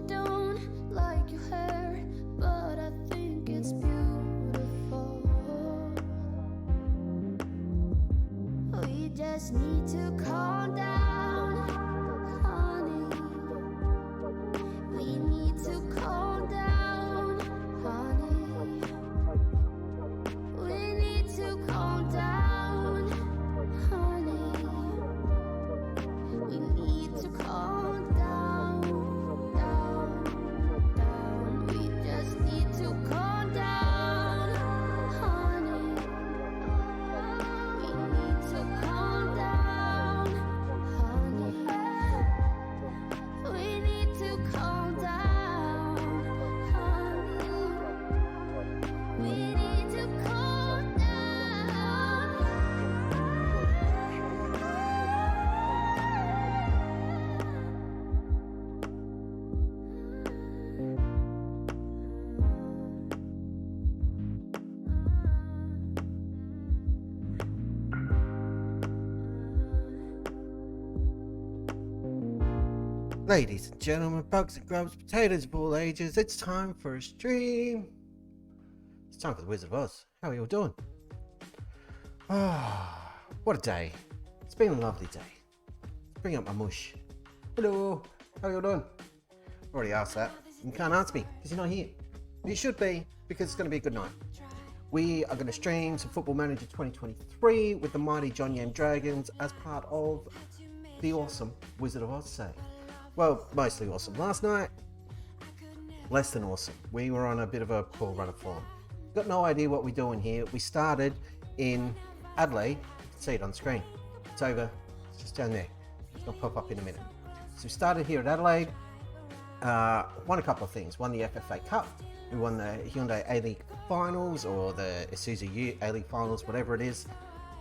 don't like your hair, but I think it's beautiful. We just need to calm down, honey. We need to calm down, honey. We need to calm down, honey. We need to calm down, down, down. We just need to calm down, honey. We need to calm down, honey. We need to calm down, honey. We need to calm down. Ladies and gentlemen, bugs and grubs, potatoes of all ages, it's time for a stream. It's time for the Wizard of Oz. How are you all doing? Ah, what a day. It's been a lovely day. Let's bring up my mush. Hello, how are you all doing? Already asked that. You can't answer me because you're not here. You should be, because it's going to be a good night. We are going to stream some Football Manager 2023 with the mighty Jeonnam Dragons as part of the awesome Wizard of Oz save. Well, mostly awesome. Last night, less than awesome. We were on a bit of a poor run of form. Got no idea what we're doing here. We started in Adelaide. You can see it on screen. It's over. It's just down there. It's going to pop up in a minute. So we started here at Adelaide. Won a couple of things. Won the FFA Cup. We won the Hyundai A-League Finals or the Isuzu A-League Finals, whatever it is.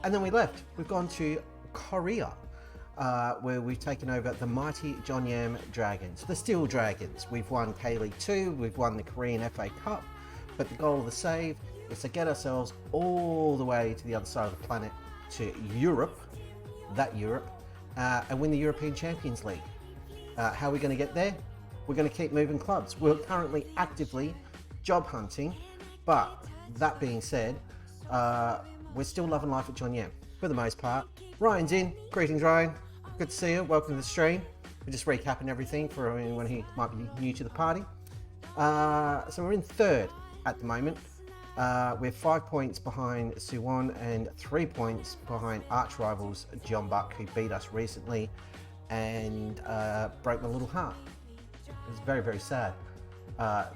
And then we left. We've gone to Korea. Where we've taken over the mighty Jeonnam Dragons, the Steel Dragons. We've won K-League 2, we've won the Korean FA Cup, but the goal of the save is to get ourselves all the way to the other side of the planet, to Europe, and win the European Champions League. How are we going to get there? We're going to keep moving clubs. We're currently actively job hunting, but that being said, we're still loving life at Jeonnam for the most part. Ryan's in. Greetings, Ryan. Good to see you. Welcome to the stream. We're just recapping everything for anyone who might be new to the party. So we're in third at the moment. We're 5 points behind Suwon and 3 points behind arch rivals Jeonbuk, who beat us recently and broke my little heart. It was very, very sad.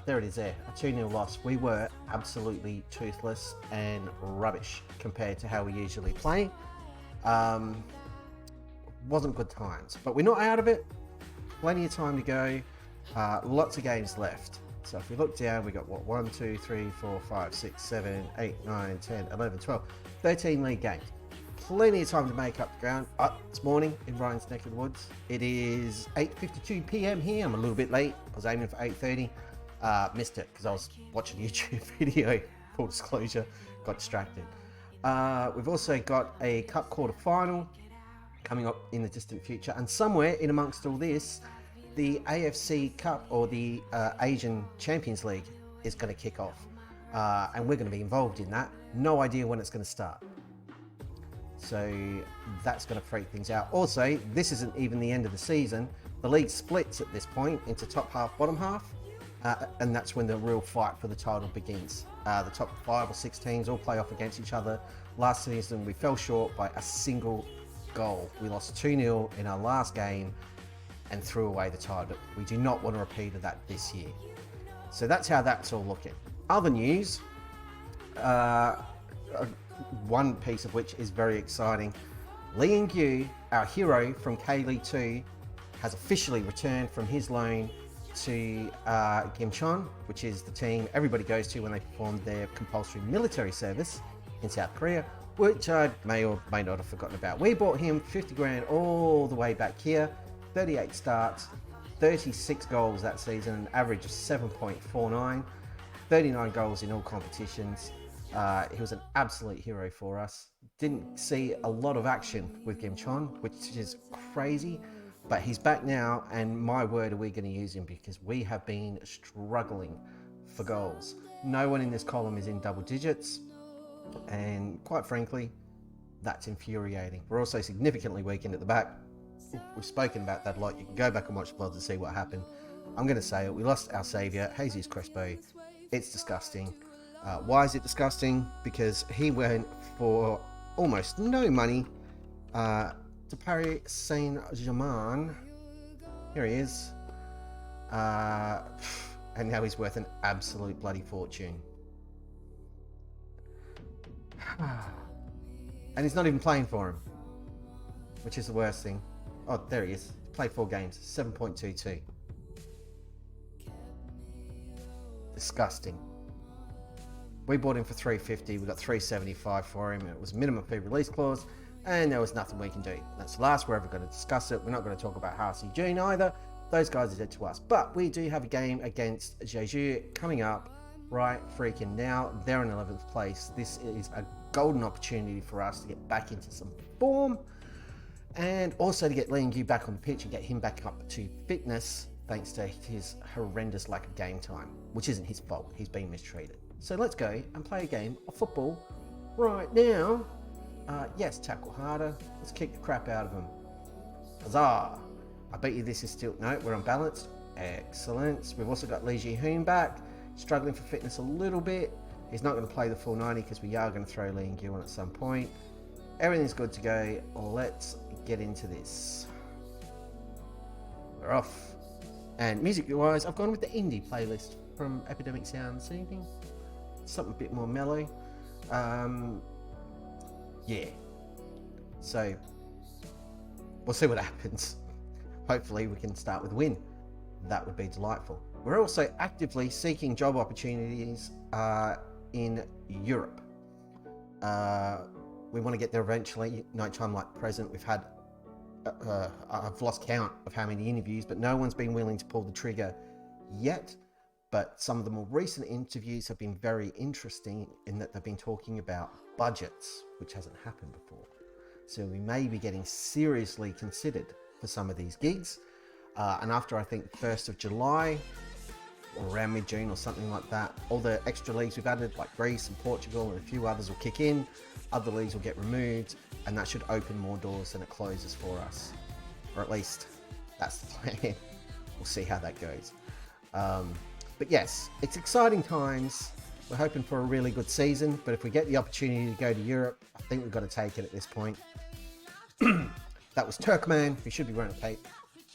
There it is there, a 2-0 loss. We were absolutely toothless and rubbish compared to how we usually play. Wasn't good times, but we're not out of it. Plenty of time to go. Lots of games left. So if we look down, we got what, 1, 2, 3, 4, 5, 6, 7, 8, 9, 10, 11, 12, 13 league games. Plenty of time to make up the ground. It's morning in Ryan's neck of the woods. It is 8:52 p.m. here. I'm a little bit late. I was aiming for 8:30. Missed it because I was watching a YouTube video. Full disclosure, got distracted. We've also got a cup quarter final coming up in the distant future, and somewhere in amongst all this, the AFC Cup or the Asian Champions League is going to kick off, and we're going to be involved in that. No idea when it's going to start, so that's going to freak things out. Also, this isn't even the end of the season. The league splits at this point into top half, bottom half, and that's when the real fight for the title begins. The top 5 or 6 teams all play off against each other. Last season we fell short by a single goal. We lost 2-0 in our last game and threw away the title. We do not want to repeat of that this year. So that's how that's all looking. Other news, one piece of which is very exciting. Lee In-gyu, our hero from K-League 2, has officially returned from his loan to Gimcheon, which is the team everybody goes to when they perform their compulsory military service in South Korea, which I may or may not have forgotten about. We bought him 50 grand all the way back here, 38 starts, 36 goals that season, an average of 7.49, 39 goals in all competitions. He was an absolute hero for us. Didn't see a lot of action with Gimcheon, which is crazy. But he's back now, and my word, are we going to use him, because we have been struggling for goals. No one in this column is in double digits, and quite frankly, that's infuriating. We're also significantly weakened at the back. We've spoken about that a lot. You can go back and watch the vlog to see what happened. I'm going to say it. We lost our saviour, Jesus Crespo. It's disgusting. Why is it disgusting? Because he went for almost no money to Paris Saint-Germain. Here he is. And now he's worth an absolute bloody fortune. And he's not even playing for him, which is the worst thing. Oh, there he is. Played 4 games, 7.22. Disgusting. We bought him for $350. We got $375 for him. It was minimum fee release clause, and there was nothing we can do. That's the last we're ever going to discuss it. We're not going to talk about Harsey June either. Those guys are dead to us. But we do have a game against Jeju coming up right freaking now. They're in 11th place. This is a golden opportunity for us to get back into some form, and also to get Liam Gu back on the pitch and get him back up to fitness, thanks to his horrendous lack of game time, which isn't his fault. He's been mistreated. So let's go and play a game of football right now. Yes, tackle harder. Let's kick the crap out of him. Huzzah! I bet you this is still... No, we're unbalanced. Excellent. We've also got Lee Ji-hoon back, struggling for fitness a little bit. He's not going to play the full 90 because we are going to throw Liam Gu on at some point. Everything's good to go. Let's get into this. We're off. And music-wise, I've gone with the indie playlist from Epidemic Sound this evening. Something a bit more mellow. Yeah. So, we'll see what happens. Hopefully we can start with a win. That would be delightful. We're also actively seeking job opportunities in Europe. We want to get there eventually. No time like present. We've had, I've lost count of how many interviews, but no one's been willing to pull the trigger yet. But some of the more recent interviews have been very interesting in that they've been talking about budgets, which hasn't happened before. So we may be getting seriously considered for some of these gigs. And after, I think, 1st of July, or around mid-June or something like that, all the extra leagues we've added, like Greece and Portugal and a few others, will kick in. Other leagues will get removed, and that should open more doors than it closes for us. Or at least, that's the plan. We'll see how that goes. But yes, it's exciting times. We're hoping for a really good season, but if we get the opportunity to go to Europe, I think we've got to take it at this point. That was Turkman, who should be wearing a cape,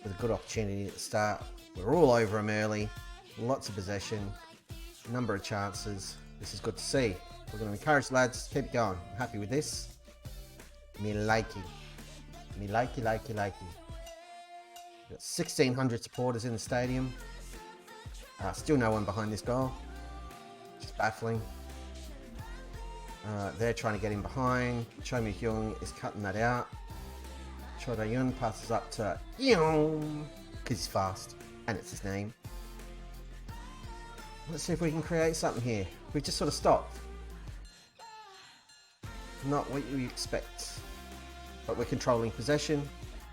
with a good opportunity at the start. We're all over him early, lots of possession, number of chances. This is good to see. We're going to encourage lads, keep it going. I'm happy with this. Me likey. Me likey. We've got 1,600 supporters in the stadium. Still no one behind this goal. Just baffling. They're trying to get in behind. Cho Mi-hyung is cutting that out. Cho Da-yun passes up to Yeong, because he's fast, and it's his name. Let's see if we can create something here. We've just sort of stopped. Not what you expect. But we're controlling possession.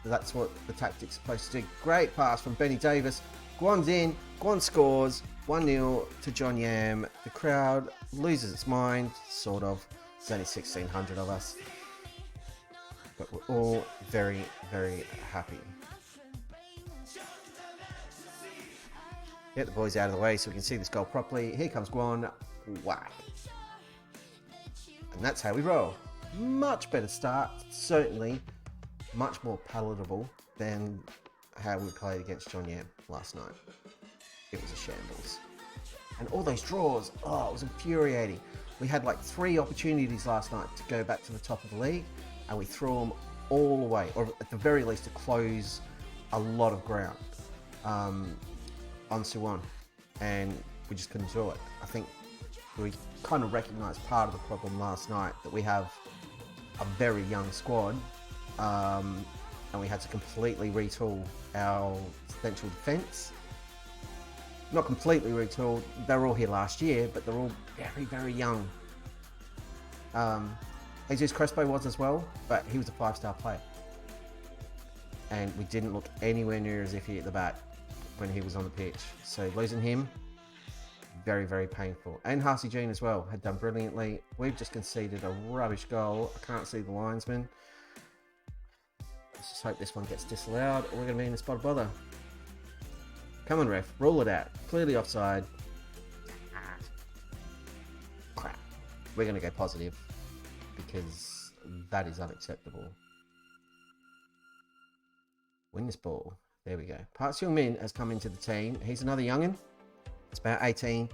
That's what the tactic's supposed to do. Great pass from Benny Davis. Guan's in. Guan scores. 1-0 to Jeonnam. The crowd loses its mind, sort of. There's only 1,600 of us. But we're all very, very happy. Get the boys out of the way so we can see this goal properly. Here comes Guan. Whack. And that's how we roll. Much better start. Certainly much more palatable than how we played against Jeonnam last night. It was a shambles. And all those draws, oh, it was infuriating. We had like 3 opportunities last night to go back to the top of the league, and we threw them all away, or at the very least to close a lot of ground on Suwon, and we just couldn't do it. I think we kind of recognised part of the problem last night, that we have a very young squad, and we had to completely retool our central defence. Not completely retooled, they were all here last year, but they're all very, very young. Jesus Crespo was as well, but he was a 5-star player. and we didn't look anywhere near as if he hit the bat when he was on the pitch. So losing him, very, very painful. And Harsey Jean as well had done brilliantly. We've just conceded a rubbish goal. I can't see the linesman. Let's just hope this one gets disallowed, or we're going to be in a spot of bother. Come on, ref, rule it out. Clearly offside. Crap. We're going to go positive because that is unacceptable. Win this ball. There we go. Park Seung-min has come into the team. He's another young'un. He's about 18.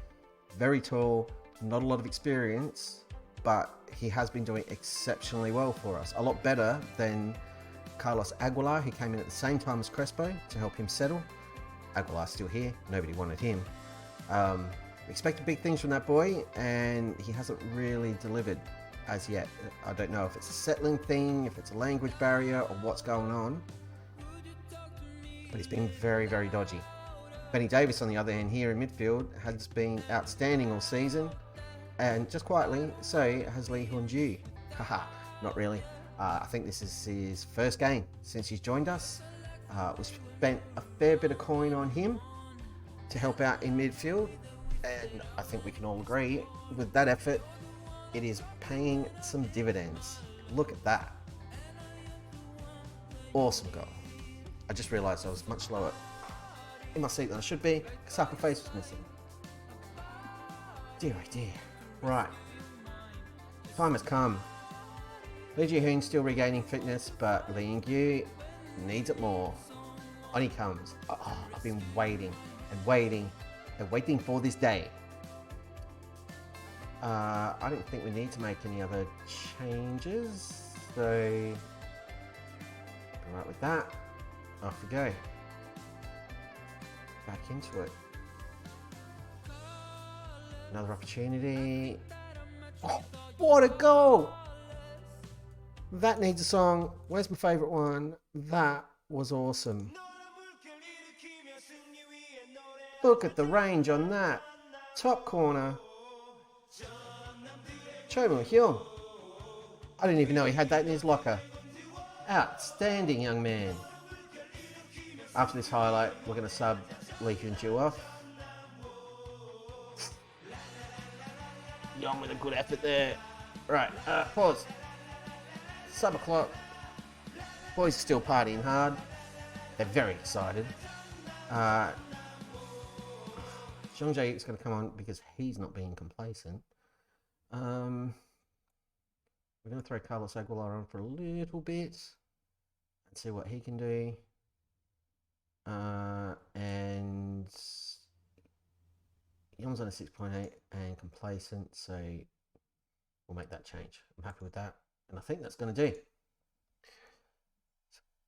Very tall. Not a lot of experience, but he has been doing exceptionally well for us. A lot better than Carlos Aguilar, who came in at the same time as Crespo to help him settle. Aguilar's still here. Nobody wanted him. Expected big things from that boy, and he hasn't really delivered as yet. I don't know if it's a settling thing, if it's a language barrier, or what's going on. But he's been very, very dodgy. Benny Davis, on the other hand, here in midfield, has been outstanding all season. And just quietly, so has Lee Hyun-ju. Haha, not really. I think this is his first game since he's joined us. We spent a fair bit of coin on him to help out in midfield. And I think we can all agree with that effort, it is paying some dividends. Look at that. Awesome goal. I just realised I was much lower in my seat than I should be. Kasaka face was missing. Dear oh dear. Right. Time has come. Lee Ji-hoon still regaining fitness, but Lee In-gyu needs it more. On he comes. Oh, I've been waiting and waiting and waiting for this day. I don't think we need to make any other changes, so right with that, off we go. Back into it. Another opportunity. Oh, what a goal! That needs a song. Where's my favourite one? That was awesome. Look at the range on that. Top corner. Cho Moo-hyun. I didn't even know he had that in his locker. Outstanding young man. After this highlight, we're going to sub Lee Hyun-ju off. Young with a good effort there. Right, pause. Sub o'clock. Boys are still partying hard. They're very excited. Jeong Jae-ik's going to come on because he's not being complacent. We're going to throw Carlos Aguilar on for a little bit and see what he can do. And Young's on a 6.8 and complacent, so we'll make that change. I'm happy with that, and I think that's going to do.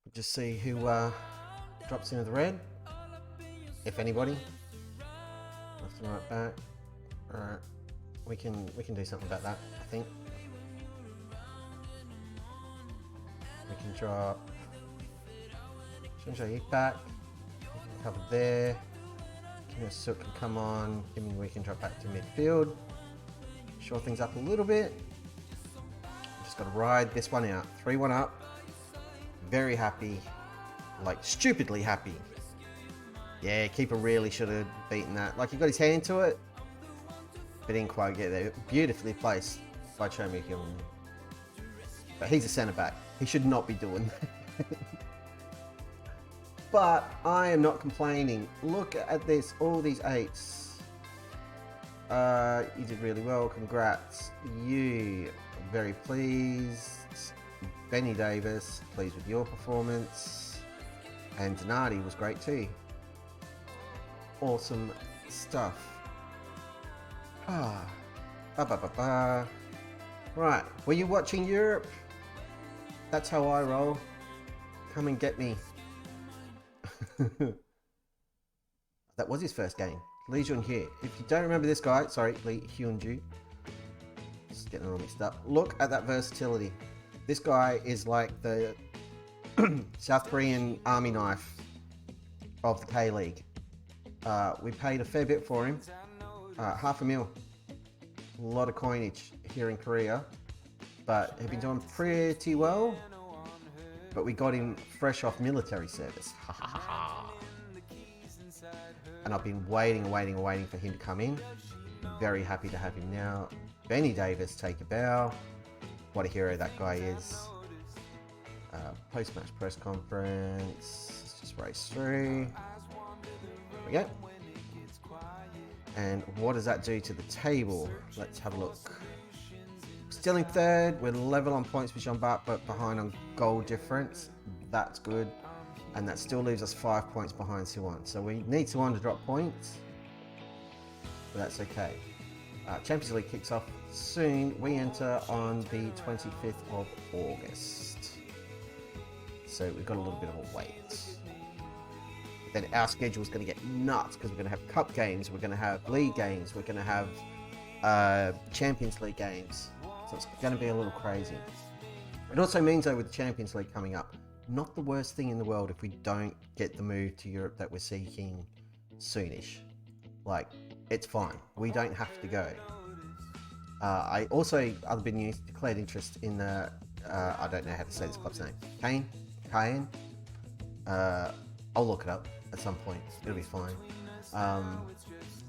We'll just see who drops into the red, if anybody. Left and right back. Alright, we can do something about that, I think. We can drop Jeong Jae-ik back. Covered there. Kim Suk can come on. We can drop back to midfield. Shore things up a little bit. Just got to ride this one out. 3-1 up. Very happy. Like, stupidly happy. Yeah, keeper really should have beaten that. Like, he got his hand to it, but didn't quite get there. Beautifully placed by Cho Moo-hyun. But he's a centre back. He should not be doing that. But I am not complaining. Look at this, all these 8s. You did really well, congrats. You, very pleased. Benny Davis, pleased with your performance. And Donati was great too. Awesome stuff. Right, were you watching Europe? That's how I roll. Come and get me. That was his first game. Lee Jun-hye. If you don't remember this guy, sorry, Lee Hyun-ju. Just getting all mixed up. Look at that versatility. This guy is like the South Korean army knife of the K-League. We paid a fair bit for him. $500,000. A lot of coinage here in Korea. But he's been doing pretty well. but we got him fresh off military service. And I've been waiting for him to come in. Very happy to have him now. Benny Davis, take a bow. What a hero that guy is. Post-match press conference. Let's just race through. There we go. And what does that do to the table? Let's have a look. Still in third. We're level on points with Jeonnam, but behind on goal difference. That's good. And that still leaves us 5 points behind Siwan. So we need Siwan to drop points. But that's okay. Champions League kicks off soon. We enter on the 25th of August. So we've got a little bit of a wait. Then our schedule is going to get nuts because we're going to have cup games, we're going to have league games, we're going to have Champions League games. So it's going to be a little crazy. It also means though with the Champions League coming up, not the worst thing in the world if we don't get the move to Europe that we're seeking soonish. Like, it's fine. We don't have to go. I also, other big news, declared interest in the, I don't know how to say this club's name. Cayenne. I'll look it up at some point. It'll be fine.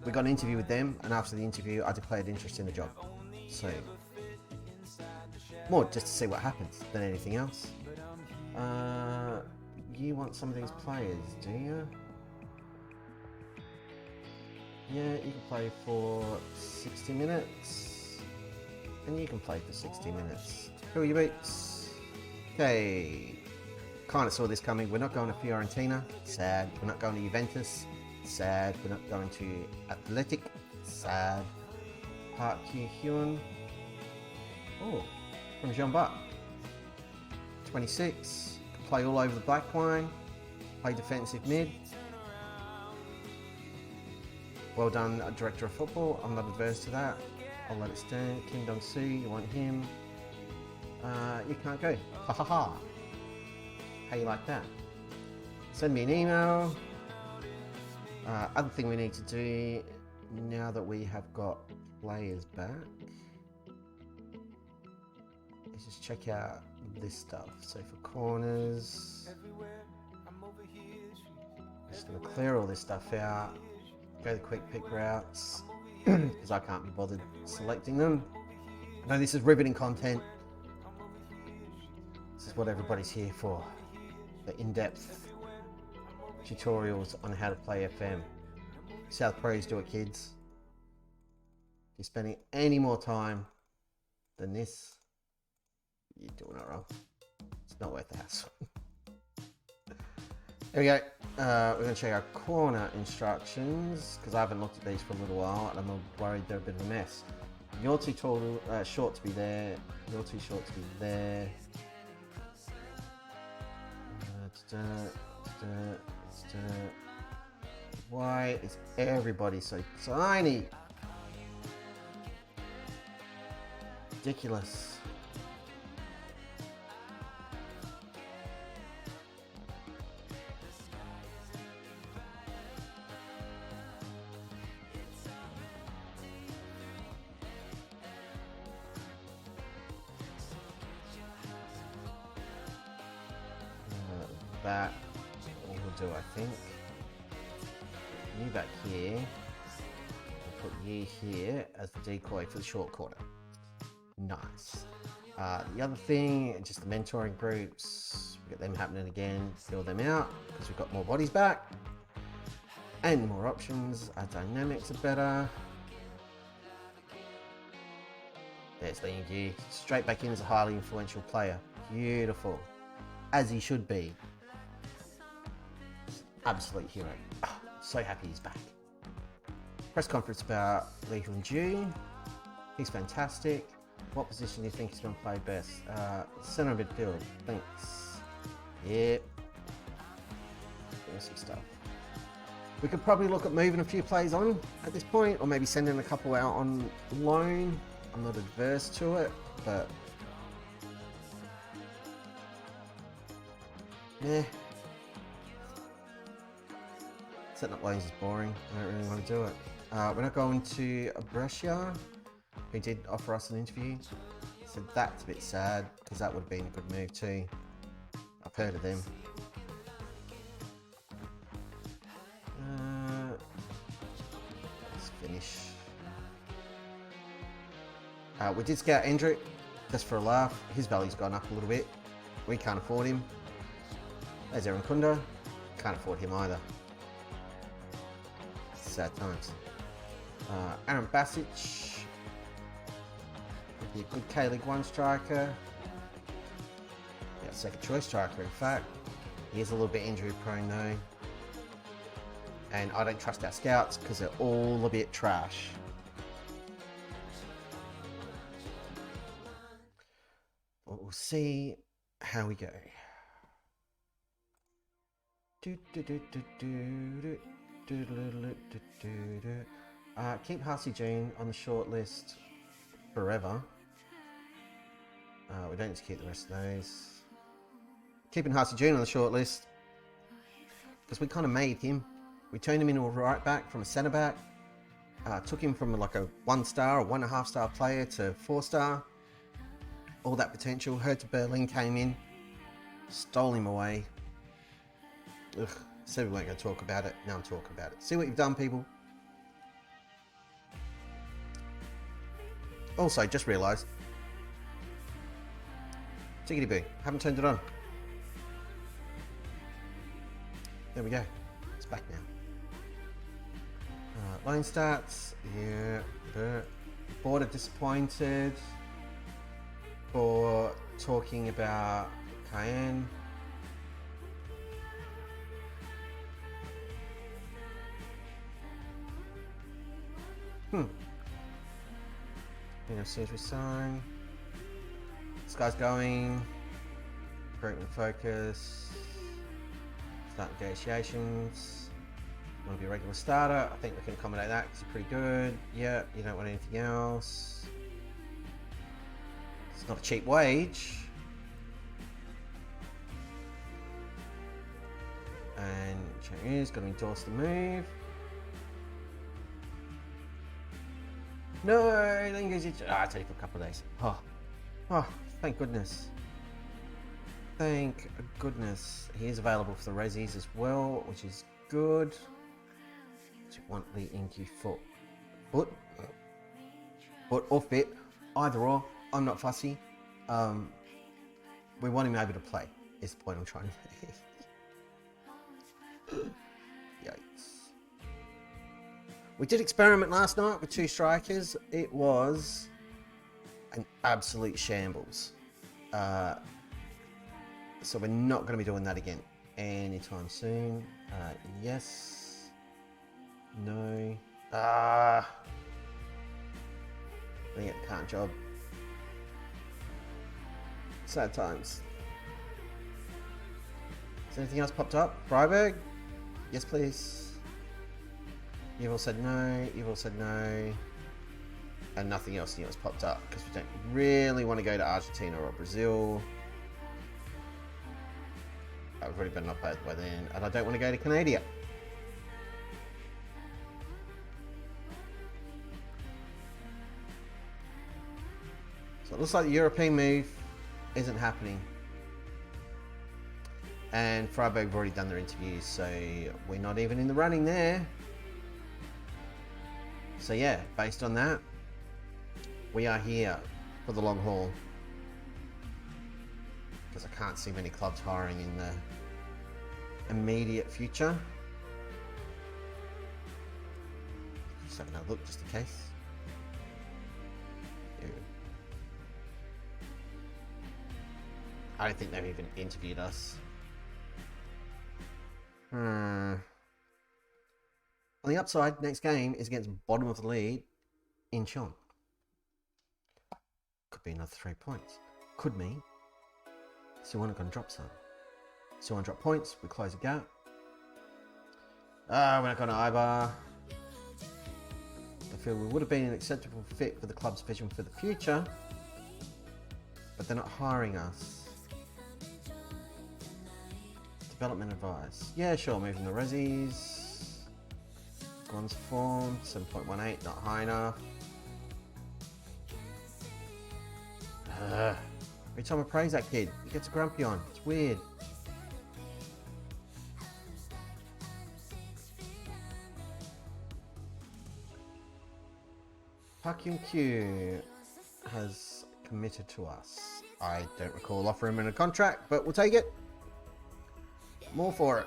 We got an interview with them, and after the interview, I declared interest in the job. So, more just to see what happens than anything else. You want some of these players, do you? Yeah, you can play for 60 minutes. And you can play for 60 minutes. Who are your boots? Okay. Kind of saw this coming. We're not going to Fiorentina. Sad. We're not going to Juventus. Sad. We're not going to Athletic. Sad. Park Ki-hyun. Oh, from Jeonnam. 26. Can play all over the black line. Play defensive mid. Well done, Director of Football. I'm not adverse to that. I'll let it stand. Kim Dong-soo, you want him? You can't go. Ha ha ha. How you like that? Send me an email. Other thing we need to do now that we have got players back is just check out this stuff. So for corners, just gonna clear all this stuff out. Go the quick pick routes because I can't be bothered selecting them. I know this is riveting content. This is what everybody's here for. The in-depth tutorials on how to play FM. South Pros do it, kids. If you're spending any more time than this, you're doing it wrong. It's not worth the hassle. There we go. We're going to check our corner instructions because I haven't looked at these for a little while and I'm worried they're a bit of a mess. You're too tall, short to be there. You're too short to be there. Why is everybody so tiny? Ridiculous. That will do, I think. You back here. Put you here as the decoy for the short corner. Nice. The other thing, just the mentoring groups. We got them happening again. Fill them out because we've got more bodies back and more options. Our dynamics are better. There's Lee Yu. Straight back in as a highly influential player. Beautiful. As he should be. Absolute hero. Oh, so happy he's back. Press conference about Lee Hyun-ju. He's fantastic. What position do you think he's going to play best? Centre midfield. Thanks. Yep. Awesome stuff. We could probably look at moving a few players on at this point, or maybe sending a couple out on loan. I'm not adverse to it, but yeah. Setting up loans is boring. I don't really want to do it. We're not going to Brescia, who did offer us an interview. So that's a bit sad because that would have been a good move too. heard of them. Let's finish. We did scout Endrick, just for a laugh. His value's gone up a little bit. We can't afford him. There's Aaron Kunda. Can't afford him either. Sad times. Aaron Basic. Would be a good K-League 1 striker. Yeah, second choice striker, in fact. He is a little bit injury prone though. And I don't trust our scouts because they're all a bit trash. But we'll see how we go. Keep Harsey Jean on the short list forever. We don't need to keep the rest of those. Keeping Harsey Jean on the short list because we kind of made him. We turned him into a right back from a centre back. Took him from like a 1-star or 1.5 star player to 4-star. All that potential. Hertha Berlin came in, stole him away. Ugh, said we weren't going to talk about it. Now I'm talking about it. See what you've done, people. Also, just realised. Tickety boo. Haven't turned it on. There we go. It's back now. Line stats. Yeah. Board are disappointed for talking about Cayenne. Series resign. This guy's going. Recruitment focus. Start negotiations. Want to be a regular starter? I think we can accommodate that because you're pretty good. Yeah, you don't want anything else. It's not a cheap wage. And Chinese going to endorse the move. No, then goes I'll take it for a couple of days. Oh, thank goodness. Thank goodness. He is available for the Rezzies as well, which is good. Do you want the Inky foot or fit? Either or. I'm not fussy. We want him able to play, is the point I'm trying to make. Yikes. We did experiment last night with 2 strikers. It was an absolute shambles. So we're not going to be doing that again anytime soon. Yes. No. I get the current job. Sad times. Has anything else popped up? Freiburg? Yes, please. You've all said no, you've all said no, and nothing else new has popped up because we don't really want to go to Argentina or Brazil. I've already been up both by then, and I don't want to go to Canada. So it looks like the European move isn't happening. And Freiburg have already done their interviews, so we're not even in the running there. So yeah, based on that, we are here for the long haul. Because I can't see many clubs hiring in the immediate future. Just have another look just in case. Yeah. I don't think they've even interviewed us. On the upside, next game is against bottom of the league in Jeonnam. Could be another 3 points. Could mean Jeonnam going to drop some. Jeonnam drop points, we close the gap. We're not going to Ibar. I feel we would have been an acceptable fit for the club's vision for the future, but they're not hiring us. Development advice. Yeah, sure, moving the Rezzies. One's form, 7.18, not high enough. Every time I praise that kid, he gets a grumpy on. It's weird. Kim Q has committed to us. I don't recall offering him in a contract, but we'll take it. More for it.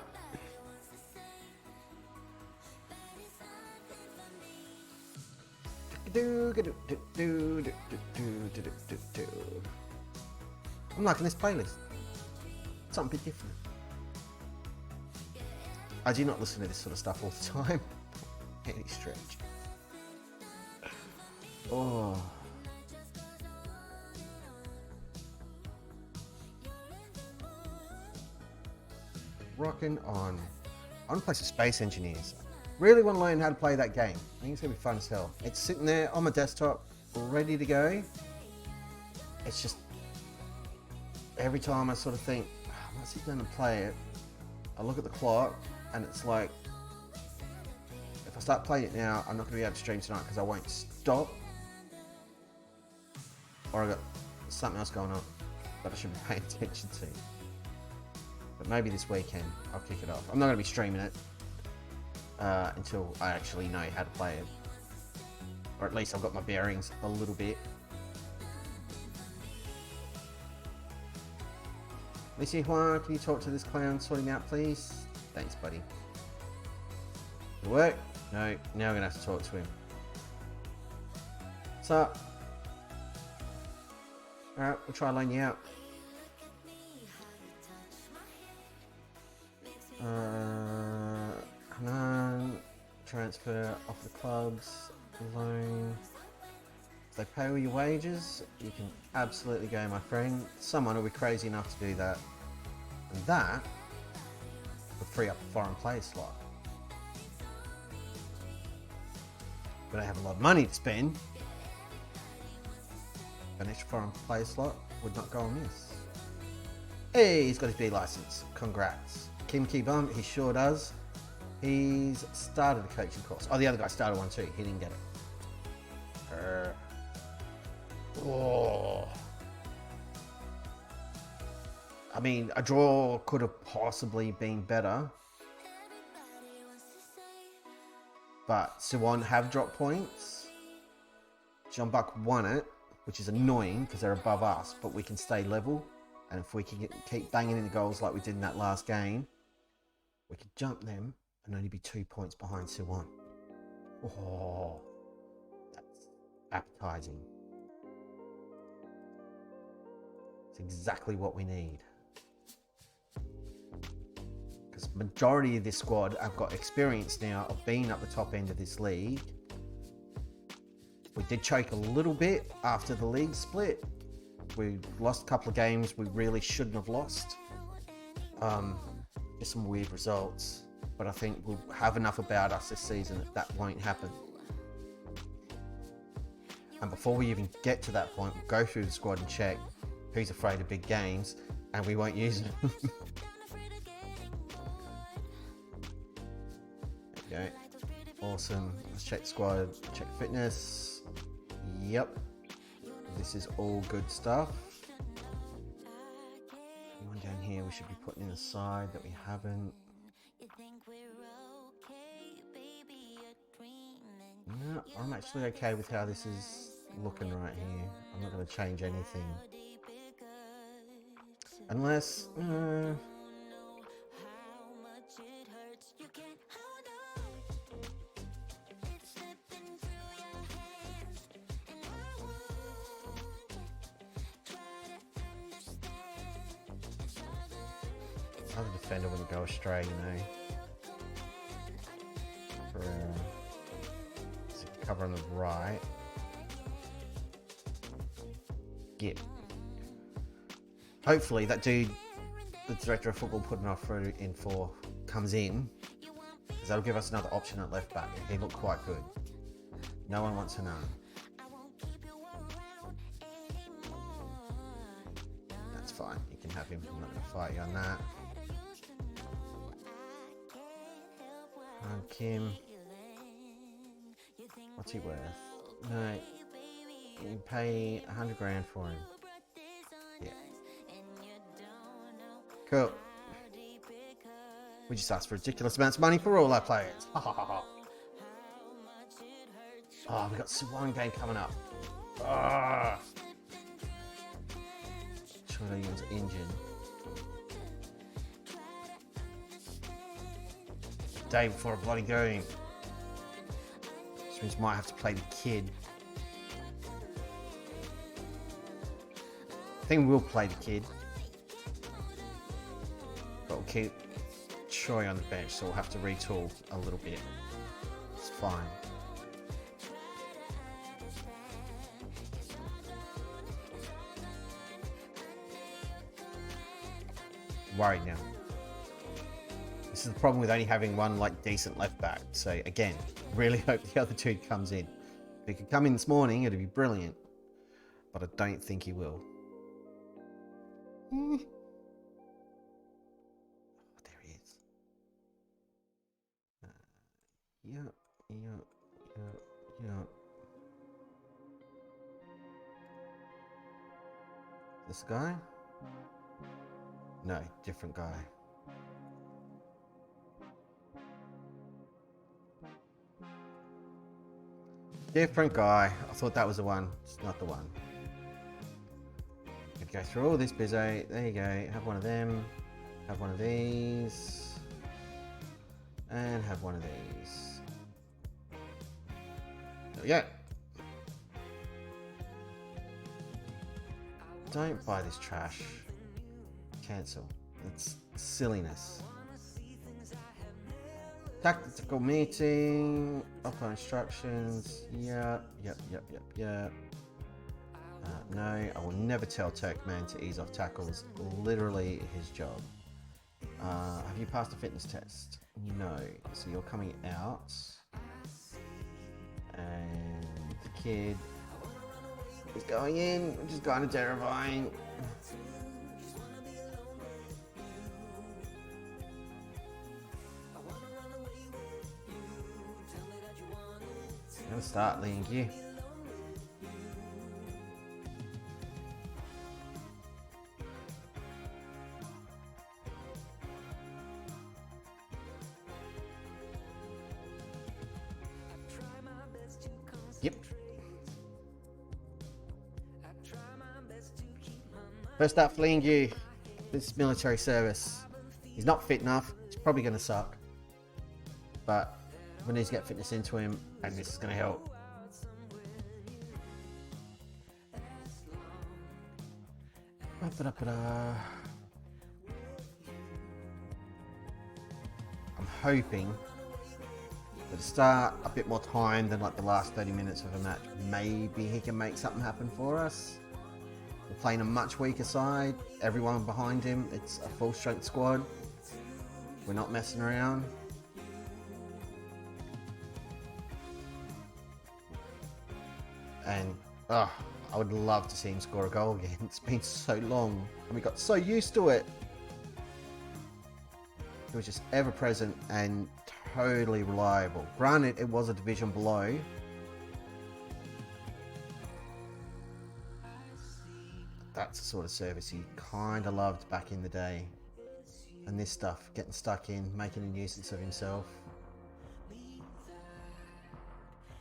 I'm liking this playlist. Something a bit different. I do not listen to this sort of stuff all the time. Any stretch. Oh. Rocking on. I want to play some Space Engineers. Really want to learn how to play that game. I think it's going to be fun as hell. It's sitting there on my desktop, ready to go. It's just, every time I sort of think, I might sit down and play it, I look at the clock, and it's like, if I start playing it now, I'm not going to be able to stream tonight because I won't stop. Or I got something else going on that I should be paying attention to. But maybe this weekend I'll kick it off. I'm not going to be streaming it until I actually know how to play it. Or at least I've got my bearings a little bit. Lucy Juan, can you talk to this clown sorting out, please? Thanks, buddy. Did it work? No, now we're going to have to talk to him. What's up? Alright, we'll try and loan you out. Hanan, transfer off the clubs, loan. If they pay all your wages, you can absolutely go, my friend. Someone will be crazy enough to do that. And that would free up a foreign player slot. But I have a lot of money to spend. An extra foreign player slot would not go amiss. Hey, he's got his B license. Congrats. Kim Ki-bum, he sure does. He's started a coaching course. Oh, the other guy started one too. He didn't get it. Oh. I mean, a draw could have possibly been better. But Suwon have dropped points. Jeonbuk won it, which is annoying because they're above us, but we can stay level. And if we can keep banging in the goals like we did in that last game, we could jump them and only be 2 points behind Suwon. Oh, that's appetizing. It's exactly what we need. Because the majority of this squad have got experience now of being up the top end of this league. We did choke a little bit after the league split. We lost a couple of games we really shouldn't have lost. Just some weird results. But I think we'll have enough about us this season that won't happen. And before we even get to that point, we'll go through the squad and check who's afraid of big games, and we won't use them. There you go. Awesome. Let's check the squad, check fitness. Yep. This is all good stuff. One down here we should be putting in the side that we haven't. No, I'm actually okay with how this is looking right here. I'm not going to change anything. Unless... other defender wouldn't go astray, you know. For cover on the right. Gip. Hopefully that dude, the director of football putting our through in for, comes in, because that'll give us another option at left back. He looked quite good. No one wants to know. That's fine. You can have him. I'm not going to fight you on that. Kim. What's he worth? No. You pay 100 grand for him. Yeah. Cool. We just asked for ridiculous amounts of money for all our players. Ha ha ha ha. Oh, we got one game coming up. Ah. Trillium's injured. Day before a bloody game. Which means might have to play the kid. I think we'll play the kid. But we'll keep Troy on the bench, so we'll have to retool a little bit. It's fine. Worried now. This is the problem with only having one like decent left back. So again, really hope the other dude comes in. If he could come in this morning, it'd be brilliant. But I don't think he will. Oh, there he is. Yeah. This guy? No, different guy. Different guy. I thought that was the one. It's not the one. Could go through all this bizzo. There you go. Have one of them. Have one of these. And have one of these. There we go. Don't buy this trash. Cancel. It's silliness. Tactical meeting. Upper instructions. Yep. No, I will never tell Turkman to ease off tackles. Literally his job. Have you passed the fitness test? No. So you're coming out. And the kid is going in, which is kind of terrifying. I'm gonna start leading you. Yep. First up, fleeing you. This is military service. He's not fit enough. He's probably going to suck. But we need to get fitness into him, and this is going to help. I'm hoping to start a bit more time than like the last 30 minutes of a match. Maybe he can make something happen for us. We're playing a much weaker side. Everyone behind him, it's a full strength squad. We're not messing around. And I would love to see him score a goal again. It's been so long and we got so used to it. It was just ever present and totally reliable. Granted, it was a division below. That's the sort of service he kind of loved back in the day. And this stuff, getting stuck in, making a nuisance of himself.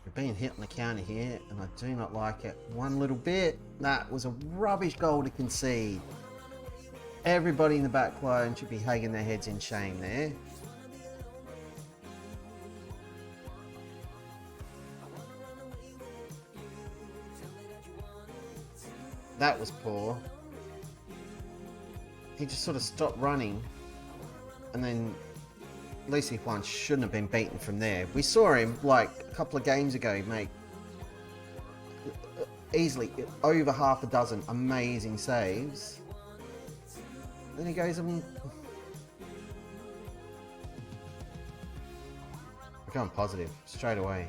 We're being hit on the counter here, and I do not like it one little bit. That was a rubbish goal to concede. Everybody in the back line should be hanging their heads in shame there. That was poor. He just sort of stopped running, and then Lucy One shouldn't have been beaten from there. We saw him like a couple of games ago make easily over half a dozen amazing saves. Then he goes and we're going positive straight away.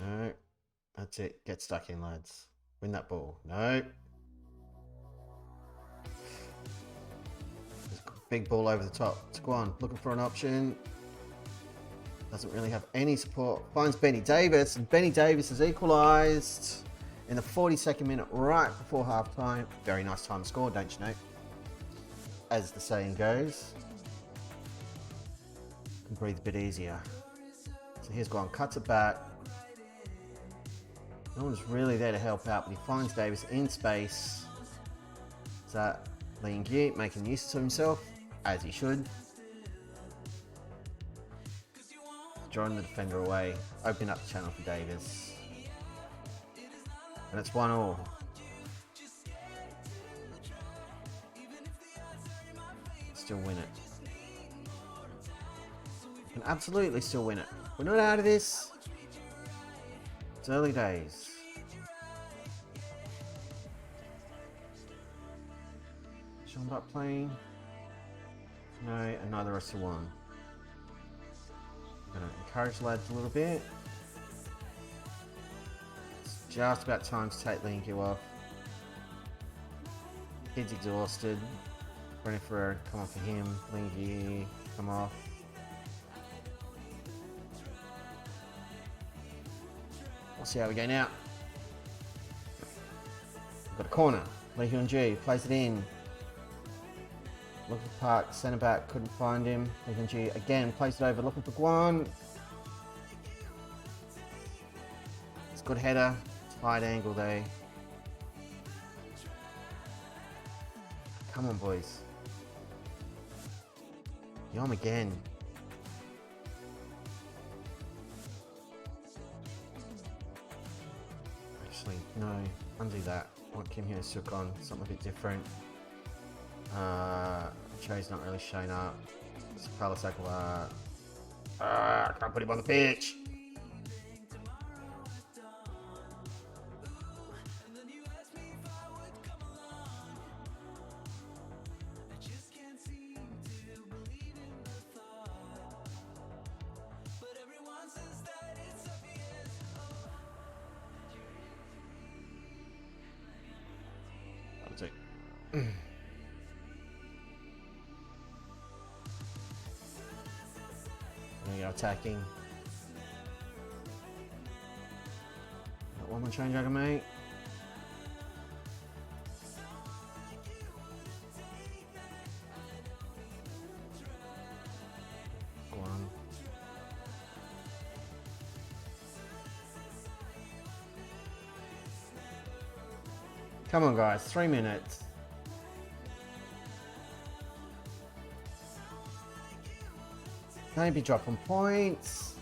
No, that's it. Get stuck in, lads. Win that ball. No. Big ball over the top. Go on, looking for an option. Doesn't really have any support. Finds Benny Davis, and Benny Davis has equalised in the 42nd minute, right before half time. Very nice time to score, don't you know? As the saying goes. Can breathe a bit easier. So here's Guan, cuts it back. No one's really there to help out, but he finds Davis in space. Is that Ling Yi making use of himself, as he should. Drawing the defender away, opening up the channel for Davis. And it's 1-1. Still win it. Can absolutely still win it. We're not out of this. It's early days. Jeonnam playing. No, and neither are Sawan. I'm going to encourage the lads a little bit. It's just about time to take Lingyu off. Kid's exhausted. Brennan Ferrer, come off for him. Lingyu, come off. We'll see how we go now. We've got a corner. Lee Hyun-ji plays it in. Looking for Park, centre back, couldn't find him. Lee Hyun-ji again plays it over, looking for Guan. It's a good header, tight angle though. Come on, boys. Yom again. Actually, no, undo that. I want Kim Hyun-suk on, something a bit different. Cho's not really showing up. Sakala Sakala. I can't put him on the pitch. That's it. There we go, attacking. Got one more change I can make. One. Come on, guys, 3 minutes. Don't be dropping points.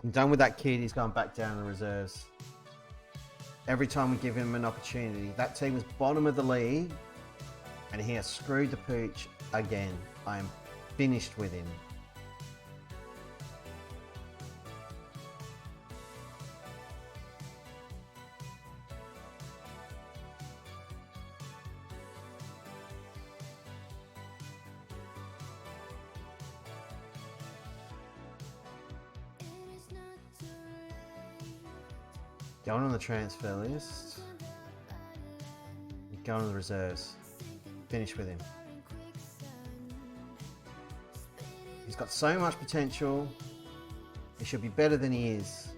I'm done with that kid. He's gone back down to the reserves. Every time we give him an opportunity, that team was bottom of the league and he has screwed the pooch again. I am finished with him. Going on the transfer list. Going on the reserves. Finish with him. He's got so much potential. He should be better than he is.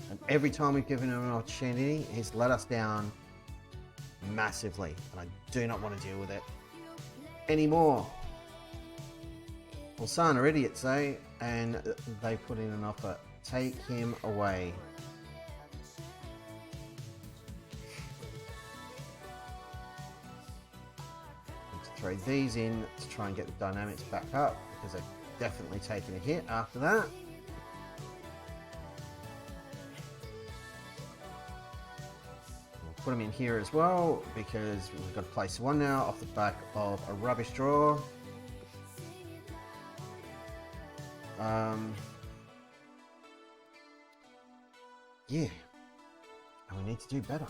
And every time we've given him an opportunity, he's let us down massively. And I do not want to deal with it anymore. Ulsan are idiots, eh? And they put in an offer. Take him away. Need to throw these in to try and get the dynamics back up because they're definitely taking a hit after that. We'll put them in here as well because we've got to place one now off the back of a rubbish draw. Yeah. And we need to do better.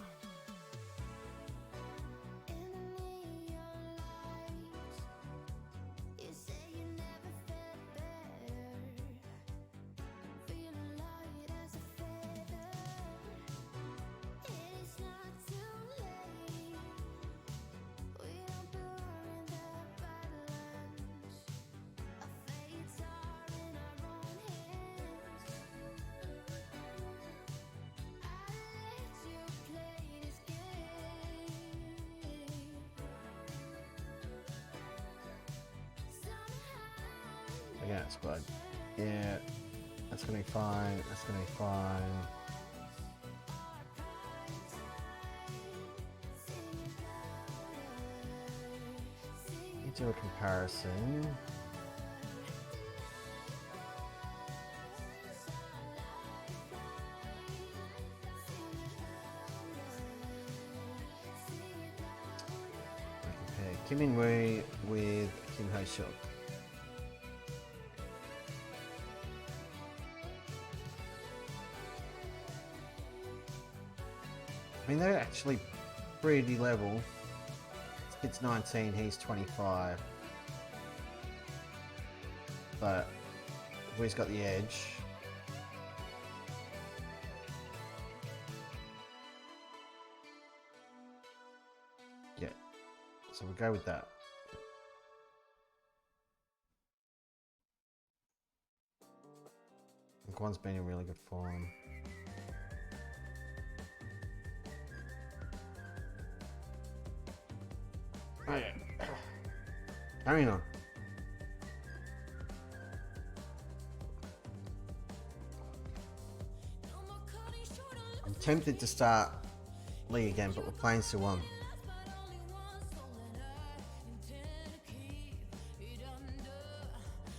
Yeah, it's good. Yeah, that's gonna be fine. That's gonna be fine. Let me do a comparison. I compare Kim In-woo with Kim Ho-seok. I mean, they're actually pretty level. This kid's 19, he's 25. But Woo's got the edge. Yeah, so we'll go with that. Kwon's been in really good form. Oh yeah. Carrying on. I'm tempted to start Lee again, but we're playing Suwon.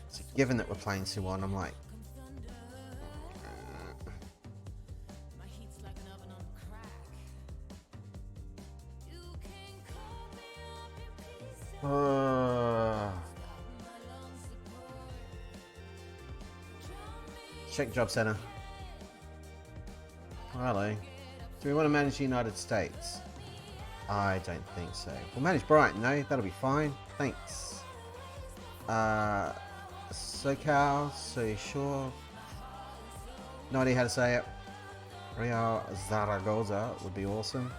So given that we're playing Suwon, I'm like, check job center. Hello. Do we want to manage the United States? I don't think so. We'll manage Brighton, no? That'll be fine. Thanks. SoCal, so sure. No idea how to say it. Real Zaragoza would be awesome.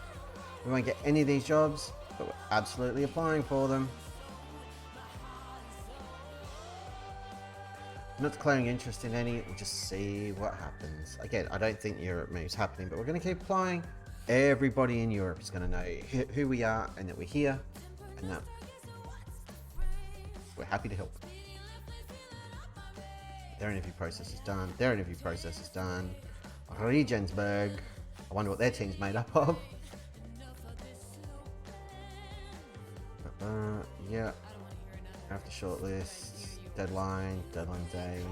We won't get any of these jobs, but we're absolutely applying for them. Not declaring interest in any, we'll just see what happens. Again, I don't think Europe move's happening, but we're going to keep applying. Everybody in Europe is going to know who we are and that we're here and that we're happy to help. Their interview process is done. Their interview process is done. Regensburg. I wonder what their team's made up of. Yeah. After shortlist. Deadline day.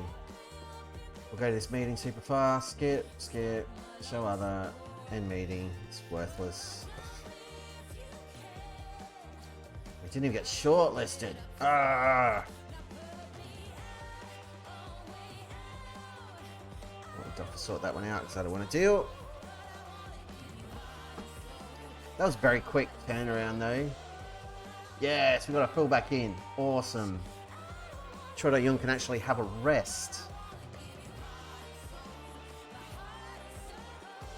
We'll go to this meeting super fast. Skip, show other, end meeting. It's worthless. We didn't even get shortlisted. Ah! I'll have to sort that one out because I don't want to deal. That was a very quick turnaround though. Yes, we got a fullback in. Awesome. Cho Do-young can actually have a rest.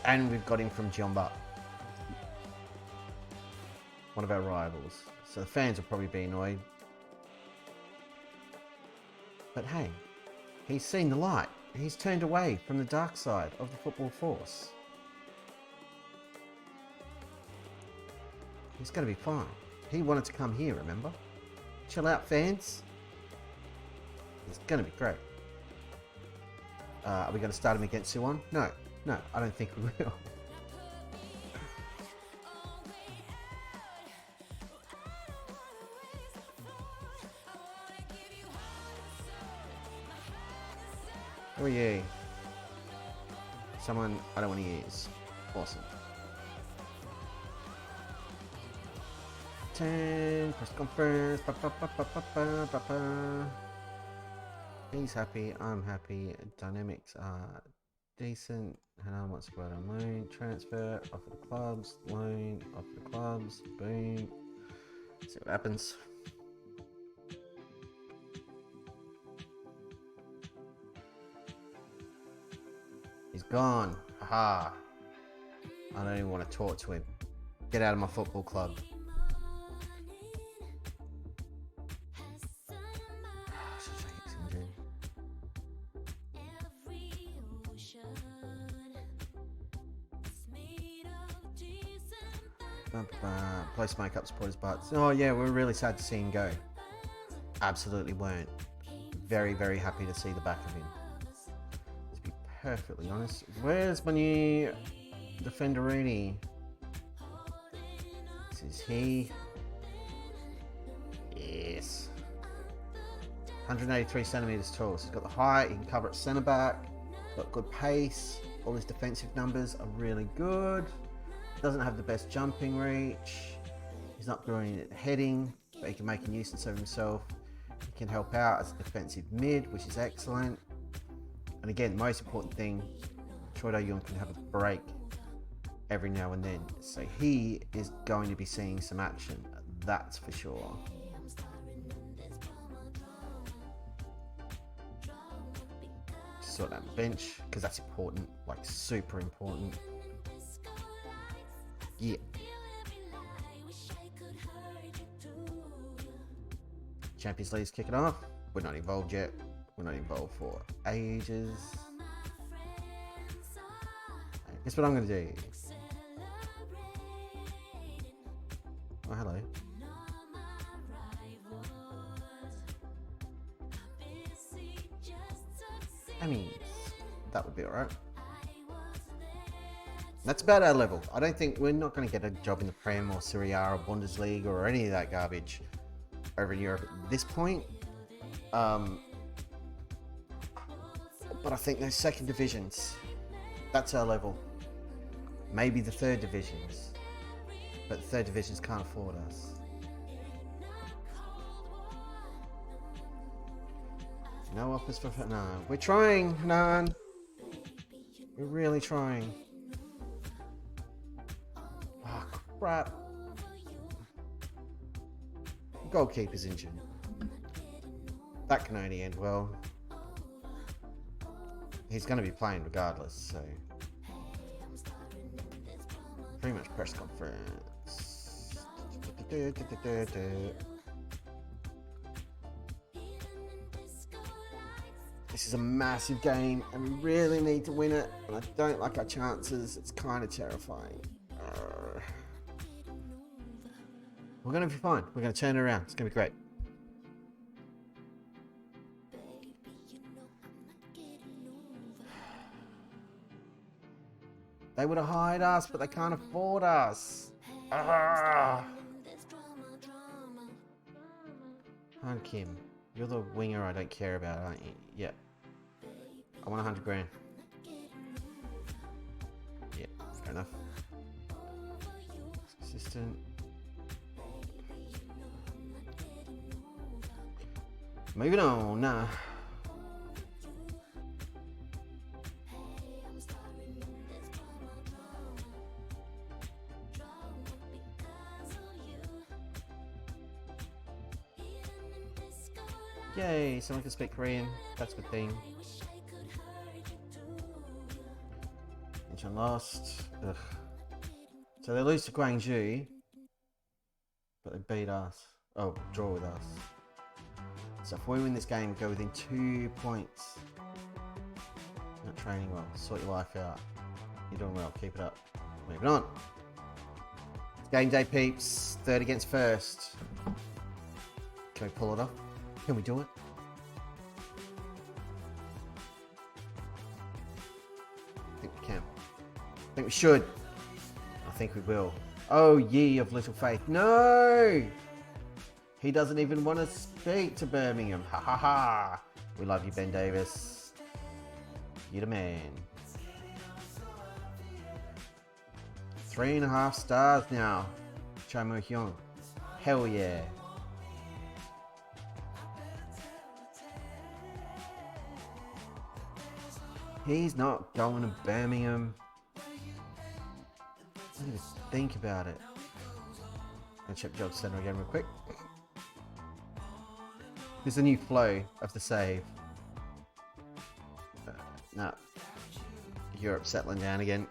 And we've got him from Jeonnam, one of our rivals. So the fans will probably be annoyed. But hey, he's seen the light. He's turned away from the dark side of the football force. He's going to be fine. He wanted to come here, remember? Chill out, fans. It's going to be great. Are we going to start him against Suwon? No, I don't think we will. Who are you? Someone I don't want to use. Awesome. 10, press conference. He's happy, I'm happy. Dynamics are decent. Jeonnam wants to go out on loan. Transfer, offer the clubs. Loan, offer the clubs. Boom. See what happens. He's gone. Haha. I don't even want to talk to him. Get out of my football club. Blow smoke up supporters' butts. Oh yeah, we're really sad to see him go. Absolutely weren't. Very, very happy to see the back of him. To be perfectly honest. Where's my new defender Rooney? This is he. Yes. 183 centimeters tall. So he's got the height, he can cover at centre back, got good pace, all his defensive numbers are really good. Doesn't have the best jumping reach. He's not brilliant at heading, but he can make a nuisance of himself. He can help out as a defensive mid, which is excellent. And again, the most important thing, Choi Do-young can have a break every now and then. So he is going to be seeing some action, that's for sure. Sort that bench, because that's important, like super important. Yeah. Champions League's kicking off. We're not involved yet. We're not involved for ages. Guess what I'm going to do? Oh, hello. I mean, that would be alright. That's about our level. I don't think we're not going to get a job in the Prem or Serie A or Bundesliga or any of that garbage over in Europe at this point. But I think those second divisions, that's our level. Maybe the third divisions, but the third divisions can't afford us. No offers for no. We're trying, Nan. We're really trying. Oh crap! Goalkeeper's injured. That can only end well. He's going to be playing regardless, so pretty much press conference. This is a massive game and we really need to win it, and I don't like our chances. It's kind of terrifying. We're going to be fine. We're going to turn it around. It's going to be great. They would have hired us, but they can't afford us. Han Kim, you're the winger I don't care about, aren't you? Yeah. I want 100 grand. Yeah, fair enough. Assistant. Moving on, nah. Yay, someone can speak Korean. That's a good thing. Incheon lost. Ugh. So they lose to Gwangju, but they beat us. Oh, draw with us. So if we win this game, we go within 2 points. Not training well. Sort your life out. You're doing well. Keep it up. Moving on. It's game day, peeps. Third against first. Can we pull it off? Can we do it? I think we can. I think we should. I think we will. Oh, ye of little faith. No! He doesn't even want to speak to Birmingham. Ha ha ha. We love you, Ben Davis. You're the man. 3.5 stars now. Cha Moo-hyun. Hell yeah. He's not going to Birmingham. I need to think about it. I'll check Jog Center again real quick. There's a new flow of the save. No. Europe settling down again.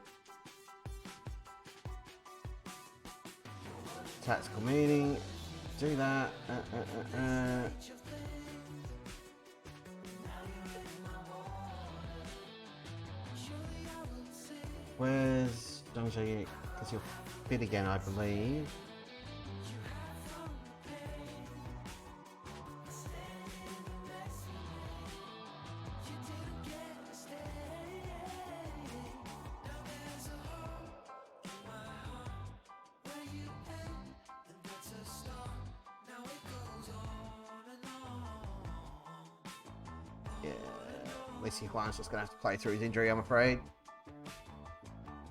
Tactical meeting. Do that. Where's Dongji? Because he'll fit again, I believe. Yeah, Lacey Huan's just going to have to play through his injury, I'm afraid.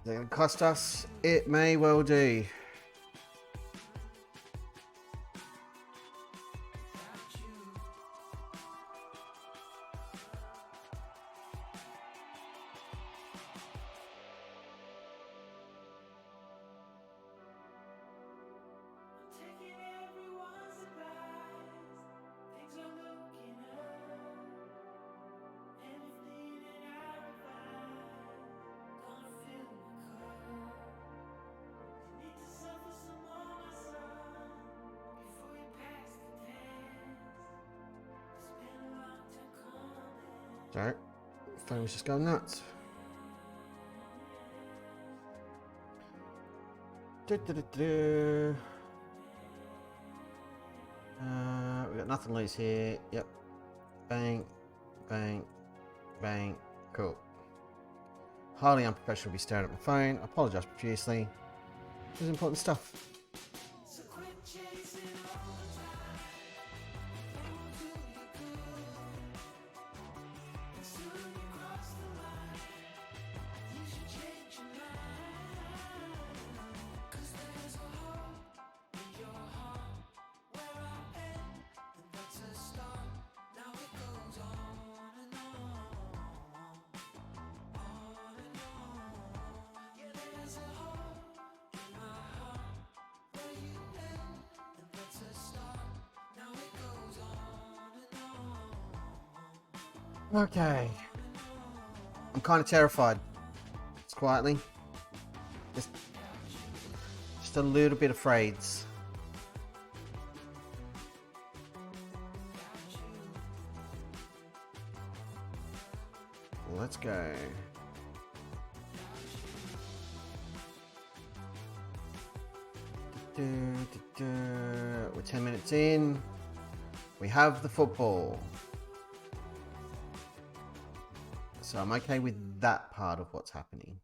Is it going to cost us? It may well do. Sorry, phone was just going nuts. We got nothing loose here. Yep. Bang, bang, bang. Cool. Highly unprofessional to be staring at my phone. I apologise profusely. This is important stuff. Okay. I'm kind of terrified. Just quietly. Just a little bit afraid. Let's go. We're 10 minutes in. We have the football. So I'm okay with that part of what's happening.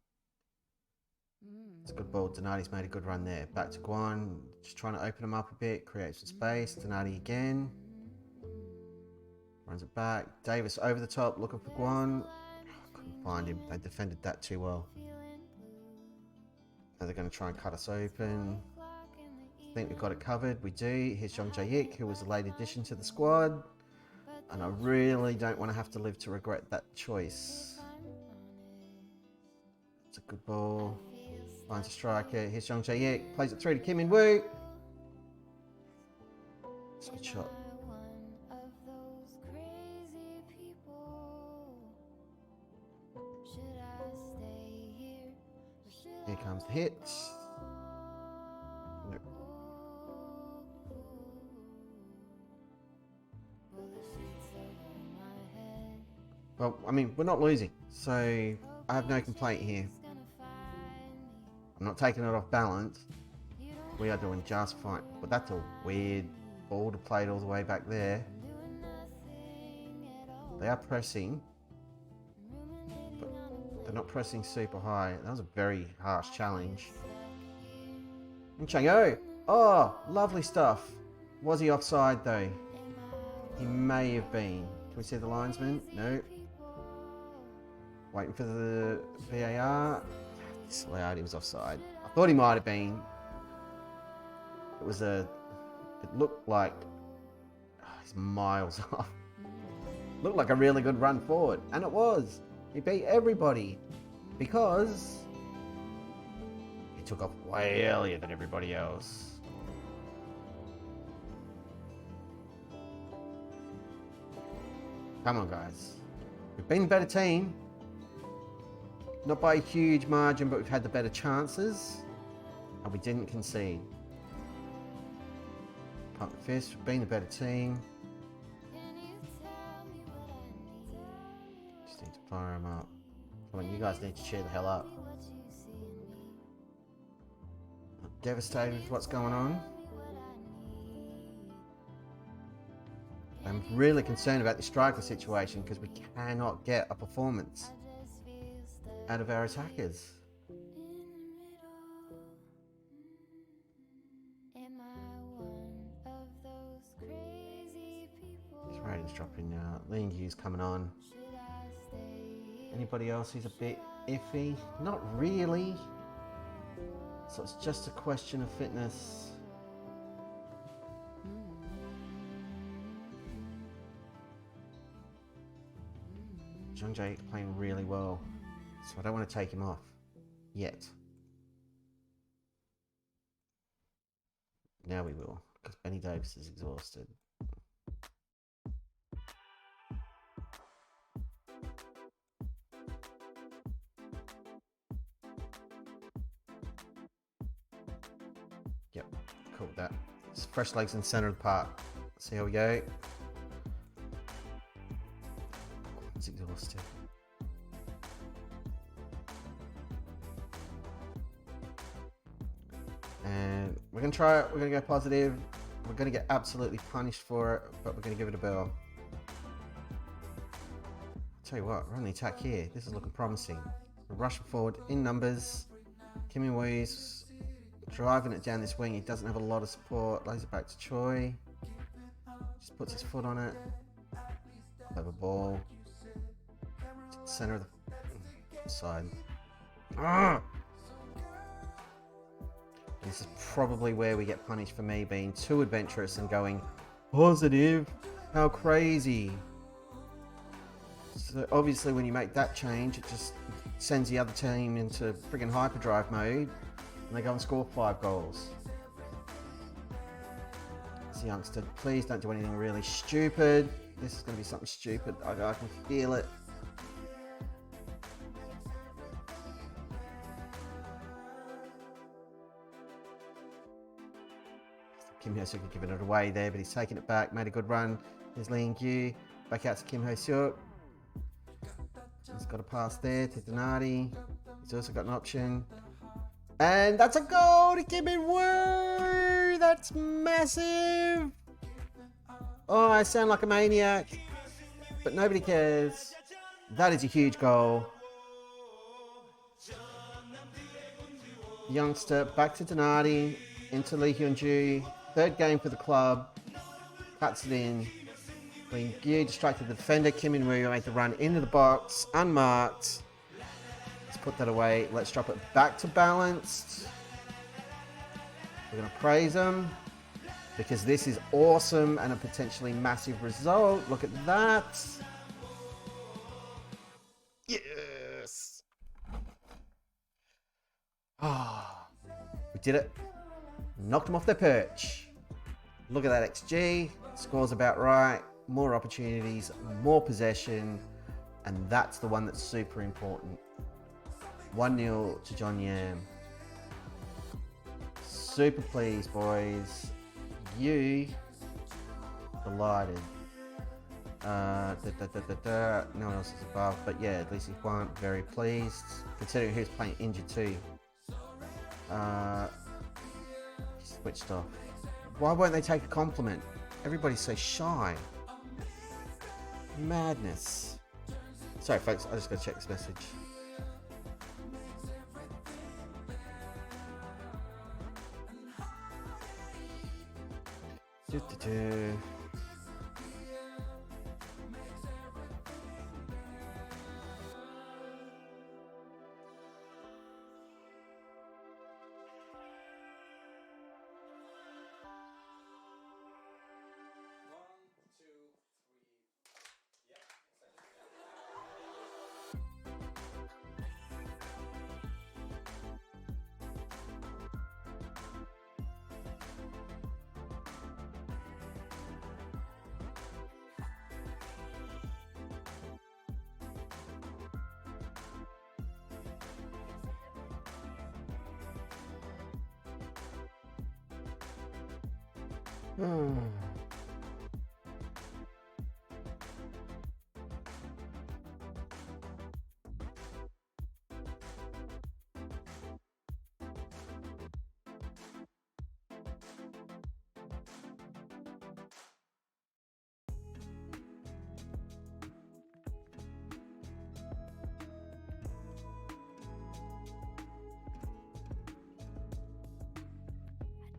It's a good ball. Donati's made a good run there. Back to Guan. Just trying to open him up a bit. Create some space. Donati again. Runs it back. Davis over the top. Looking for Guan. Couldn't find him. They defended that too well. Now they're going to try and cut us open. I think we've got it covered. We do. Here's Jong Jae-ik, who was a late addition to the squad. And I really don't want to have to live to regret that choice. It's a good ball. Finds a striker. Here's Jong Jae-ik. Plays it through to Kim In-woo. It's a good shot. Here comes the hit. Nope. Well, I mean, we're not losing, so I have no complaint here. I'm not taking it off balance. We are doing just fine. But that's a weird ball to play it all the way back there. They are pressing, but they're not pressing super high. That was a very harsh challenge. Chang-o! Oh, lovely stuff. Was he offside though? He may have been. Can we see the linesman? No. Waiting for the VAR. Disallowed, he was offside. I thought he might have been. It looked like, he's miles off. Looked like a really good run forward, and it was. He beat everybody because he took off way earlier than everybody else. Come on, guys. We've been the better team. Not by a huge margin, but we've had the better chances. And we didn't concede. Pump the fist, we've been the better team. Just need to fire him up. Come on, you guys need to cheer the hell up. I'm devastated with what's going on. I'm really concerned about the striker situation because we cannot get a performance out of our attackers. His rating's dropping now. Ling Yu's coming on. Anybody else who's a bit iffy? Not really. So it's just a question of fitness. John Jay playing really well, so I don't want to take him off yet. Now we will, because Benny Davis is exhausted. Yep, cool with that. It's fresh legs in the center of the park. See how we go. It's exhausted. And we're gonna try it. We're gonna go positive. We're gonna get absolutely punished for it, but we're gonna give it a bell. Tell you what, we're on the attack here. This is looking promising. We're rushing forward in numbers. Kim In-wee's driving it down this wing. He doesn't have a lot of support. Lays it back to Choi. Just puts his foot on it. Clever ball. Center of the side. This is probably where we get punished for me being too adventurous and going positive. How crazy. So obviously when you make that change, it just sends the other team into friggin' hyperdrive mode and they go and score 5 goals. This youngster, please don't do anything really stupid. This is going to be something stupid. I can feel it. Kim Ho-seok giving it away there, but he's taking it back. Made a good run. There's Lee Kyu. Back out to Kim Ho-seok. He's got a pass there to Donati. He's also got an option. And that's a goal to Kim In-woo! That's massive! Oh, I sound like a maniac. But nobody cares. That is a huge goal. Youngster back to Donati. Into Lee Hyun-ju. 3rd game for the club. Cuts it in. Lee Kyu distracted the defender. Kim In-woo made the run into the box. Unmarked. Let's put that away. Let's drop it back to balanced. We're going to praise him. Because this is awesome and a potentially massive result. Look at that. Yes. Ah, we did it. Knocked them off their perch. Look at that XG. Score's about right. More opportunities, more possession. And that's the one that's super important. 1-0 to Jeonnam. Super pleased, boys. You delighted. No one else is above, but yeah, at least he won. Very pleased, considering who's playing injured too. Switched off. Why won't they take a compliment? Everybody's so shy. Madness. Sorry, folks. I just got to check this message. Do-do-do. Hmm.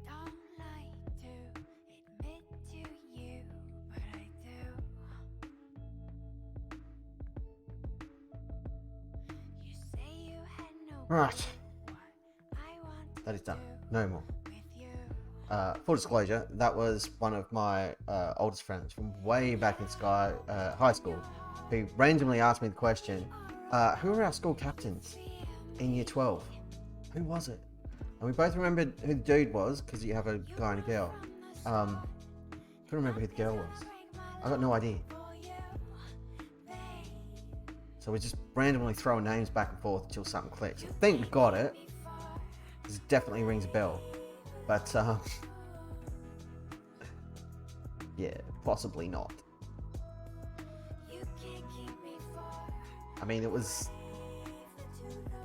Don't like to admit to you, but I do. You say you had no Right, what I want that is done. No more. with you. Full disclosure, that was one of my oldest friends from way back in high school, who randomly asked me the question, who were our school captains in year 12? Who was it? And we both remembered who the dude was, because you have a guy and a girl. Couldn't remember who the girl was. I got no idea. So we're just randomly throwing names back and forth until something clicks. I think we got it. This definitely rings a bell. But, yeah, possibly not. I mean, it was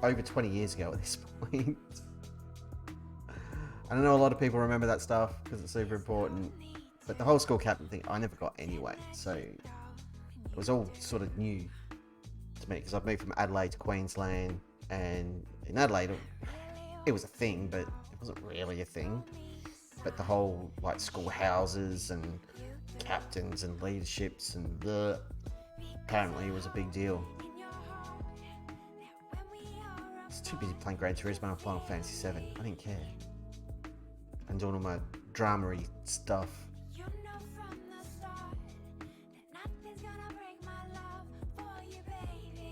over 20 years ago at this point. I know a lot of people remember that stuff because it's super important, but the whole school captain thing I never got anyway, so it was all sort of new to me because I've moved from Adelaide to Queensland, and in Adelaide it was a thing, but it wasn't really a thing. But the whole like school houses and captains and leaderships and apparently it was a big deal. I was too busy playing Gran Turismo and Final Fantasy 7. I didn't care. And doing all my drama-y stuff.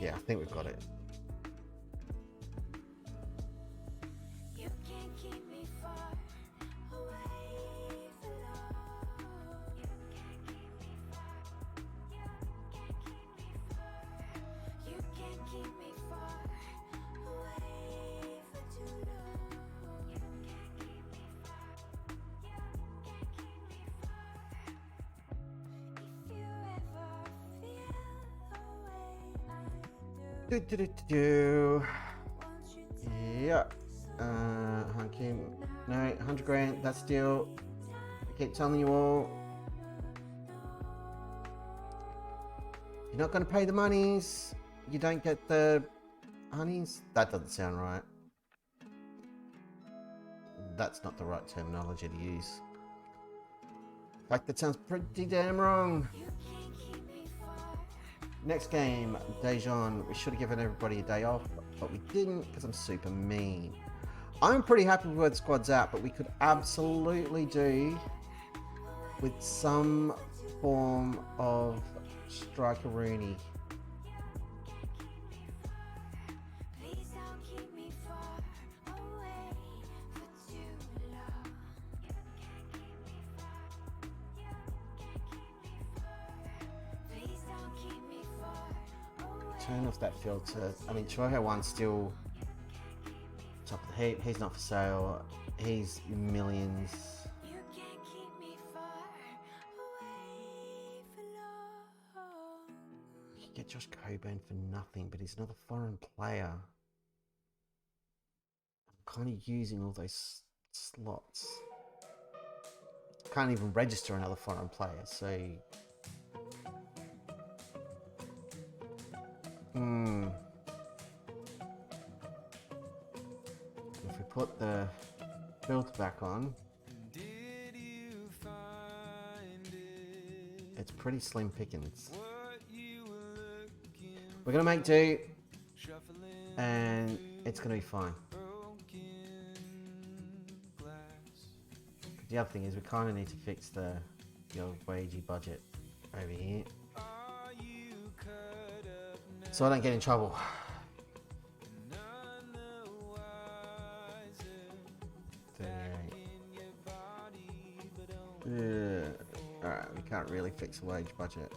Yeah, I think we've got it. Yeah. Hunky. No, 100 grand. That's still. I keep telling you all. You're not going to pay the monies. You don't get the honeys. That doesn't sound right. That's not the right terminology to use. In fact, that sounds pretty damn wrong. Next game, Jeonnam. We should have given everybody a day off, but we didn't because I'm super mean. I'm pretty happy with where the squad's at, but we could absolutely do with some form of striker-rooney. Turn off that filter. I mean, Trojo one's still top of the heap. He's not for sale. He's millions. You can get Josh Coburn for nothing, but he's another foreign player. I'm kind of using all those slots. Can't even register another foreign player, so... If we put the filter back on, it's pretty slim pickings. We're gonna make do, and it's gonna be fine. The other thing is we kind of need to fix the old wagey budget over here, so I don't get in trouble. Alright, we can't really fix the wage budget.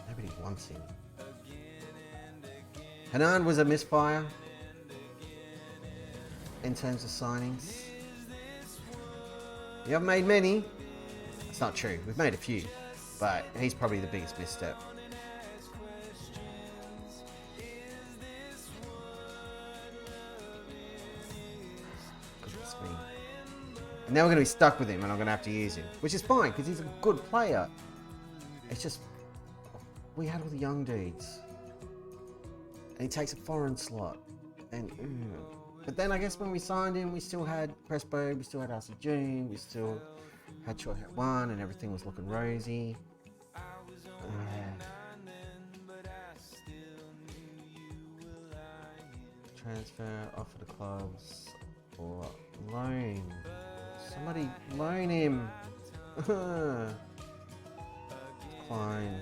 Nobody wants him. Hanan was a misfire. in terms of signings. We haven't made many. That's not true. We've made a few, but he's probably the biggest misstep. Goodness me. And now we're going to be stuck with him, and I'm going to have to use him, which is fine because he's a good player. It's just we had all the young dudes, and he takes a foreign slot, and. But then I guess when we signed him, we still had Crespo, we still had RC June, we still had Choi Hat 1, and everything was looking rosy. Transfer, offer the clubs, or loan. Somebody loan him. Decline.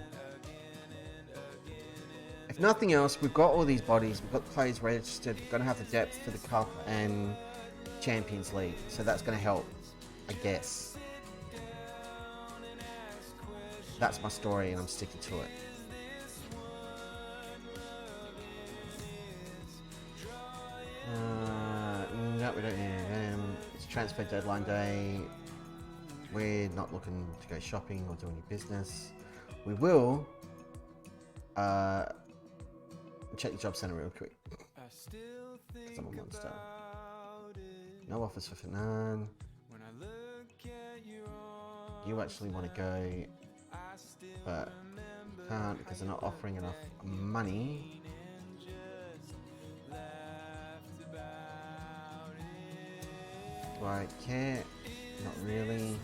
If nothing else, we've got all these bodies, we've got players registered, we're going to have the depth for the Cup and Champions League, so that's going to help, I guess. That's my story and I'm sticking to it. No, we don't need them. It's transfer deadline day. We're not looking to go shopping or do any business. We will check the job center real quick. Because I'm a monster. No offers for Fanan. You actually want to go, but you can't because they're not offering enough money. Do I care? Not really.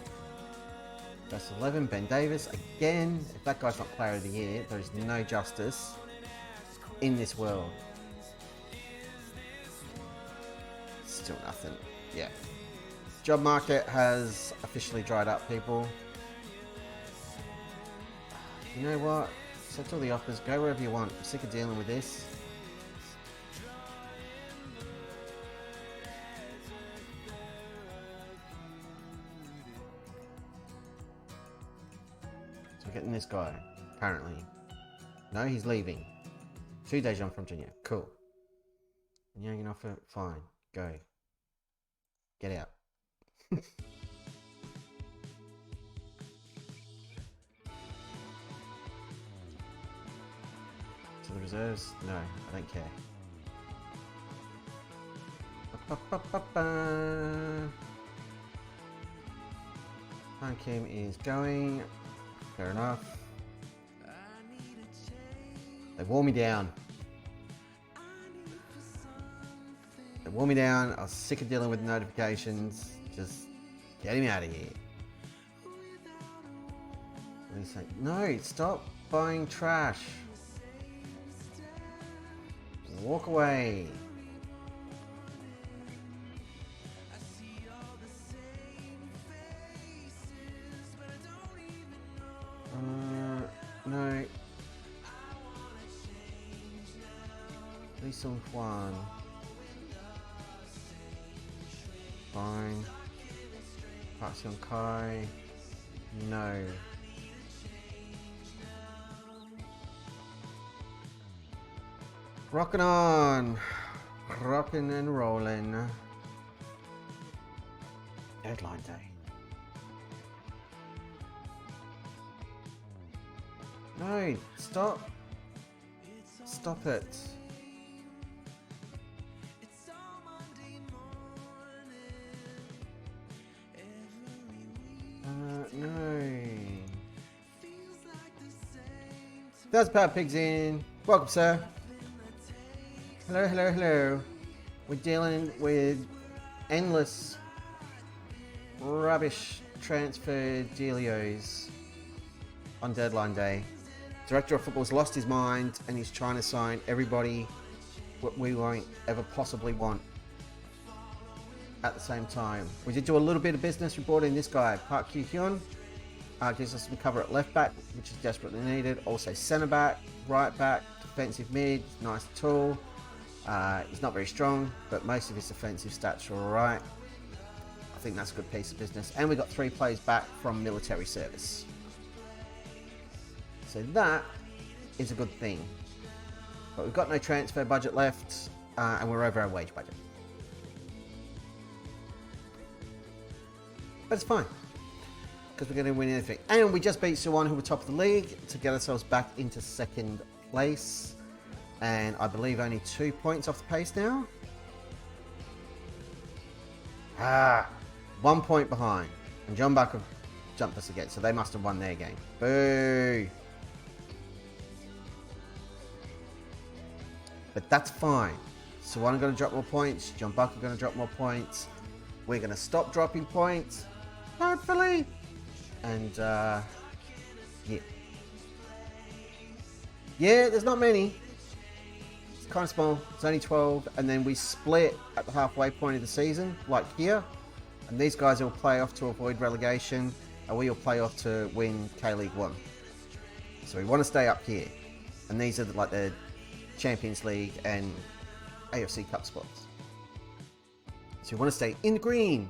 Best 11, Ben Davis. Again, if that guy's not player of the year, there is no justice in this world. Still nothing. Yeah. Job market has officially dried up, people. You know what? Accept all the offers. Go wherever you want. I'm sick of dealing with this. So we're getting this guy, apparently. No, he's leaving. 2 days on from Junior. Cool. And you're going to offer? Fine. Go. Get out. To the reserves? No, I don't care. Kim is going. Fair enough. They wore me down. They wore me down. I was sick of dealing with notifications. Just get him out of here. What do you say? No, stop buying trash. Walk away. No. Lee Sung Hwan. Fine. Park Seung Kai. No. Rocking on. Rocking and rolling. Deadline day. No, stop. Stop it. No. That's Power Pigs in. Welcome, sir. Hello, hello, hello. We're dealing with endless rubbish transfer dealios on deadline day. Director of Football's lost his mind and he's trying to sign everybody what we won't ever possibly want at the same time. We did do a little bit of business. We brought in this guy, Park Kyu Hyun. Gives us some cover at left back, which is desperately needed. Also centre back, right back, defensive mid, nice tool. He's not very strong, but most of his defensive stats are alright. I think that's a good piece of business. And we got 3 players back from military service. So that is a good thing. But we've got no transfer budget left, and we're over our wage budget. But it's fine, because we're going to win anything. And we just beat Suwon, who were top of the league, to get ourselves back into second place. And I believe only 2 points off the pace now. 1 point behind. And Jeonnam have jumped us again, so they must have won their game. Boo! But that's fine. Suwon are going to drop more points. Jeonnam are going to drop more points. We're going to stop dropping points. Hopefully. And, yeah. Yeah, there's not many. It's kind of small. It's only 12. And then we split at the halfway point of the season, like here. And these guys will play off to avoid relegation. And we will play off to win K-League 1. So we want to stay up here. And these are like the Champions League and AFC Cup spots. So we want to stay in the green.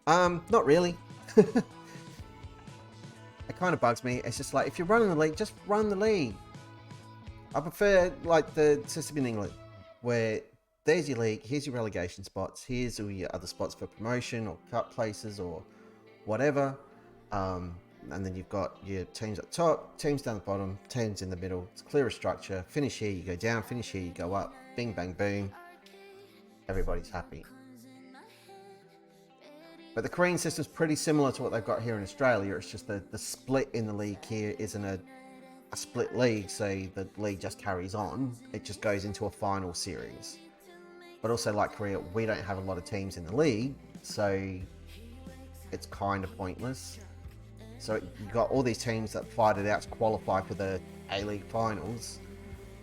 Not really. It kind of bugs me. It's just like, if you're running the league, just run the league. I prefer like the system in England, where there's your league, here's your relegation spots, here's all your other spots for promotion or cup places or whatever. And then you've got your teams at the top, teams down the bottom, teams in the middle. It's clearer structure. Finish here, you go down. Finish here, you go up. Bing, bang, boom. Everybody's happy. But the Korean system's pretty similar to what they've got here in Australia. It's just the split in the league here isn't a split league, so the league just carries on. It just goes into a final series. But also, like Korea, we don't have a lot of teams in the league, so it's kind of pointless. So you've got all these teams that fight it out to qualify for the A-League finals,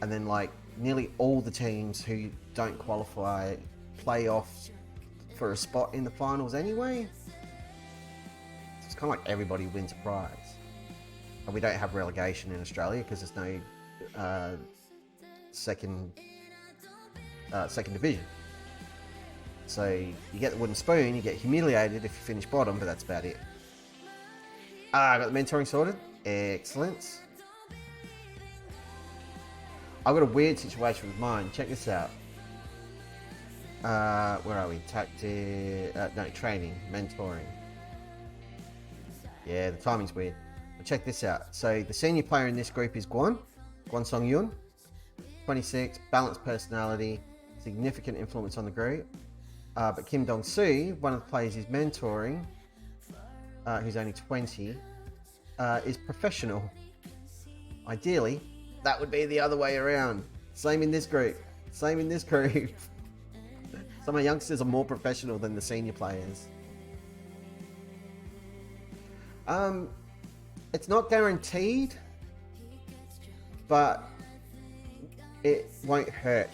and then like nearly all the teams who don't qualify play off for a spot in the finals anyway. It's kind of like everybody wins a prize. And we don't have relegation in Australia because there's no second division. So you get the wooden spoon, you get humiliated if you finish bottom, but that's about it. I got the mentoring sorted. Excellent. I've got a weird situation with mine. Check this out. Where are we? Training, mentoring. Yeah, the timing's weird. But check this out. So the senior player in this group is Gwon Song-yoon, 26, balanced personality, significant influence on the group. But Kim Dong-soo, one of the players he's mentoring, who's only 20, is professional. Ideally, that would be the other way around. Same in this group. Some of my youngsters are more professional than the senior players. It's not guaranteed, but it won't hurt.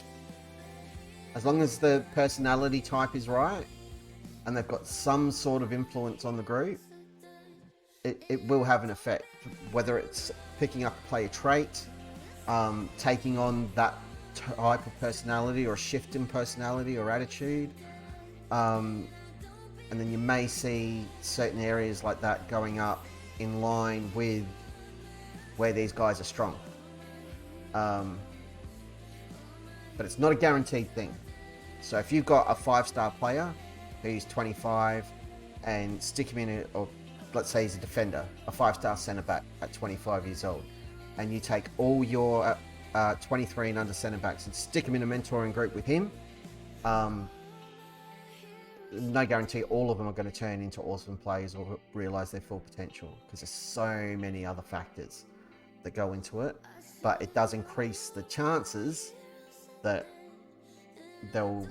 As long as the personality type is right and they've got some sort of influence on the group, it will have an effect. Whether it's picking up a player trait, taking on that type of personality or a shift in personality or attitude. And then you may see certain areas like that going up in line with where these guys are strong. But it's not a guaranteed thing. So if you've got a 5-star player who's 25 and stick him in or let's say he's a defender, a 5-star centre back at 25 years old, and you take all your 23 and under centre backs and stick them in a mentoring group with him, no guarantee all of them are going to turn into awesome players or realise their full potential, because there's so many other factors that go into it. But it does increase the chances that they'll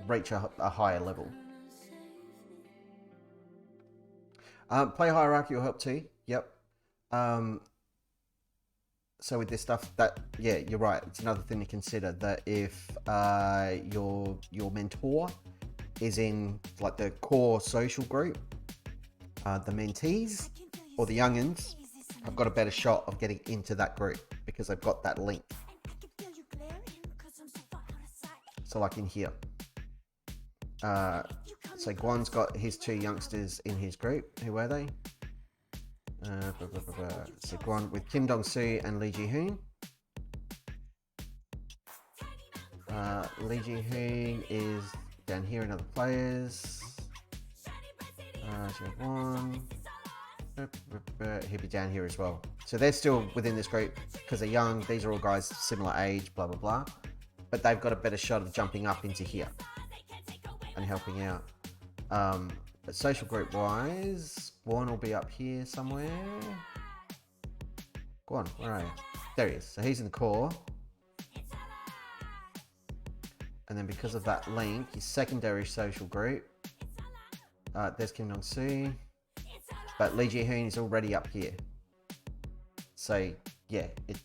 reach a higher level. Play hierarchy will help too. Yep. So with this stuff, that yeah, you're right. It's another thing to consider, that if your mentor is in like the core social group, the mentees or the youngins have got a better shot of getting into that group because they've got that link. So like in here, so Gwon's got his 2 youngsters in his group. Who were they? So Gwon with Kim Dong-soo and Lee Ji-hoon. Lee Ji-hoon is Down here in other players. So one. He'll be down here as well. So they're still within this group because they're young. These are all guys similar age, blah, blah, blah. But they've got a better shot of jumping up into here and helping out. But social group wise, one will be up here somewhere. Go on, where are you? There he is. So he's in the core. And then because of that link, his secondary social group. There's Kim Dong-soo. But Lee Ji-hoon is already up here. So yeah, it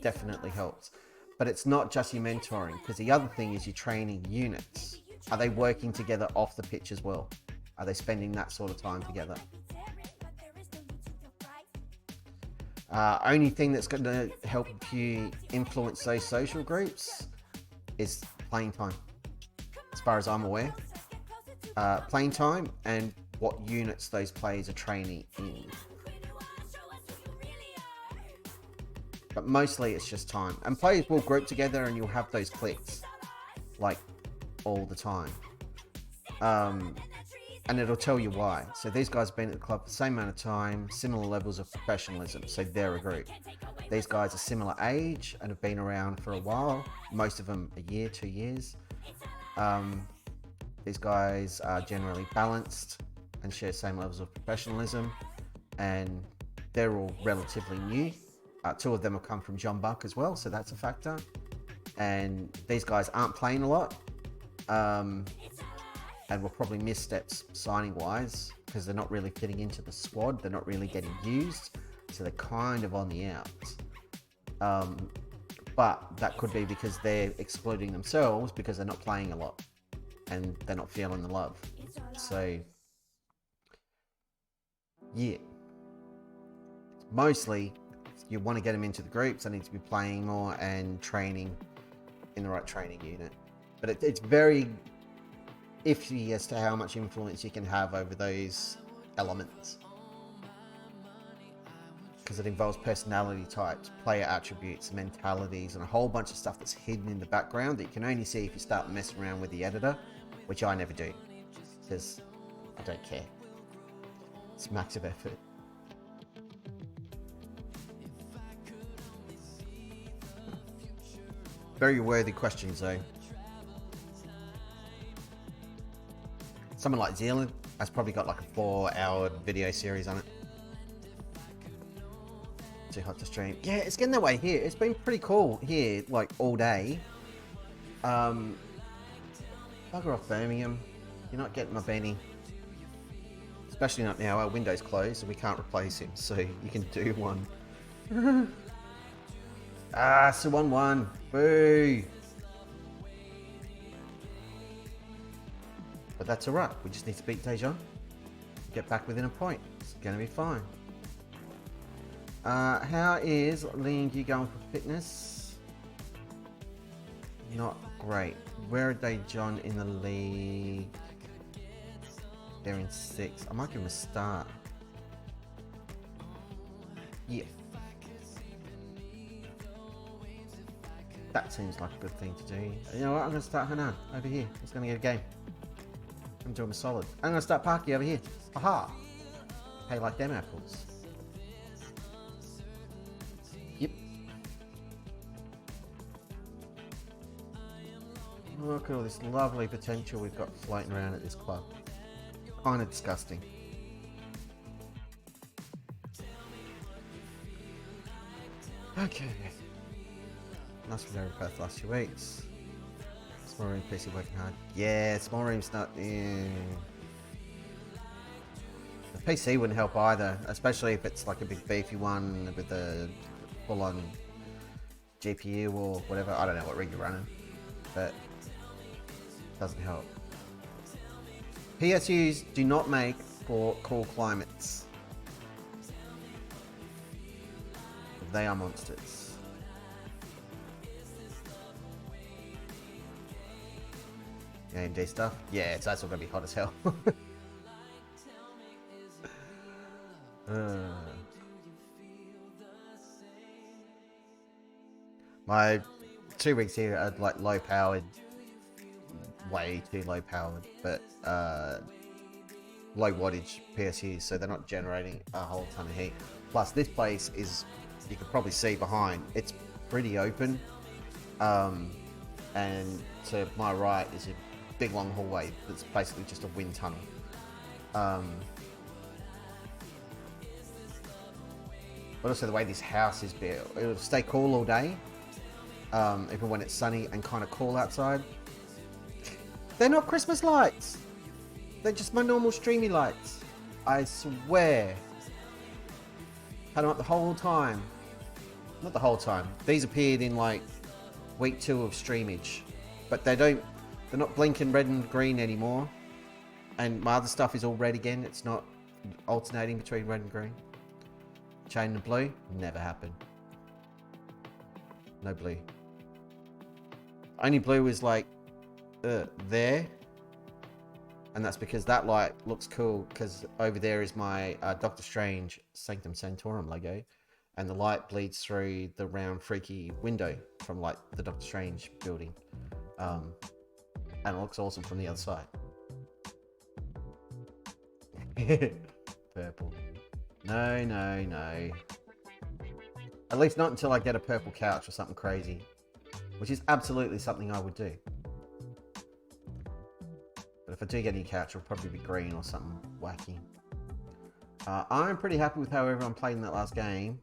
definitely helps. But it's not just your mentoring, because the other thing is you're training units. Are they working together off the pitch as well? Are they spending that sort of time together? Only thing that's going to help you influence those social groups is playing time, as far as I'm aware. Playing time and what units those players are training in. But mostly it's just time. And players will group together and you'll have those clicks, like, all the time. And it'll tell you why. So these guys have been at the club for the same amount of time, similar levels of professionalism, so they're a group. These guys are similar age and have been around for a while, most of them a year, 2 years. These guys are generally balanced and share same levels of professionalism, and they're all relatively new. 2 of them have come from Jeonnam as well, so that's a factor. And these guys aren't playing a lot, and will probably miss steps signing wise because they're not really fitting into the squad. They're not really getting used, so they're kind of on the out. But that could be because they're excluding themselves because they're not playing a lot and they're not feeling the love. So yeah, mostly you want to get them into the groups. They need to be playing more and training in the right training unit. But it's very iffy as to how much influence you can have over those elements, because it involves personality types, player attributes, mentalities, and a whole bunch of stuff that's hidden in the background that you can only see if you start messing around with the editor, which I never do because I don't care. It's massive effort. Very worthy questions though. Someone like Zealand has probably got like a 4-hour video series on it. Too hot to stream. Yeah, it's getting that way here. It's been pretty cool here, like all day. Bugger off Birmingham. You're not getting my Benny. Especially not now. Our window's closed and we can't replace him, so you can do one. So 1-1. Boo. But that's alright, we just need to beat Daejeon, get back within a point. It's gonna be fine. How is Lee Ying going for fitness? Not great. Where are Daejeon in the league? They're in 6th. I might give him a start. Yeah. That seems like a good thing to do. You know what, I'm gonna start Jeonnam over here. He's gonna get a game. I'm doing a solid. I'm gonna start Parky over here. Aha! Hey, like them apples. Yep. Look at all this lovely potential we've got floating around at this club. Kind of disgusting. Okay. Nice for Perth last 2 weeks. Small room PC working hard. Yeah, small room's not. Yeah. The PC wouldn't help either, especially if it's like a big beefy one with a full-on GPU or whatever. I don't know what rig you're running, but it doesn't help. PSUs do not make for cool climates. They are monsters. AMD stuff? Yeah, so that's all gonna be hot as hell. My 2 weeks here are like low powered way too low powered, but low wattage PSUs, so they're not generating a whole ton of heat. Plus, this place is, you can probably see behind, it's pretty open. And to my right is a big long hallway that's basically just a wind tunnel. But also the way this house is built, it'll stay cool all day, even when it's sunny and kind of cool outside. They're not Christmas lights. They're just my normal streamy lights. I swear. Had them up the whole time. Not the whole time. These appeared in like week 2 of streamage, but they're not blinking red and green anymore. And my other stuff is all red again. It's not alternating between red and green. Chain and blue, never happened. No blue. Only blue is like there, and that's because that light looks cool because over there is my Doctor Strange Sanctum Sanctorum logo, and the light bleeds through the round freaky window from like the Doctor Strange building, and it looks awesome from the other side. Purple. No. At least not until I get a purple couch or something crazy, which is absolutely something I would do. But if I do get any couch, it'll probably be green or something wacky. I'm pretty happy with how everyone played in that last game.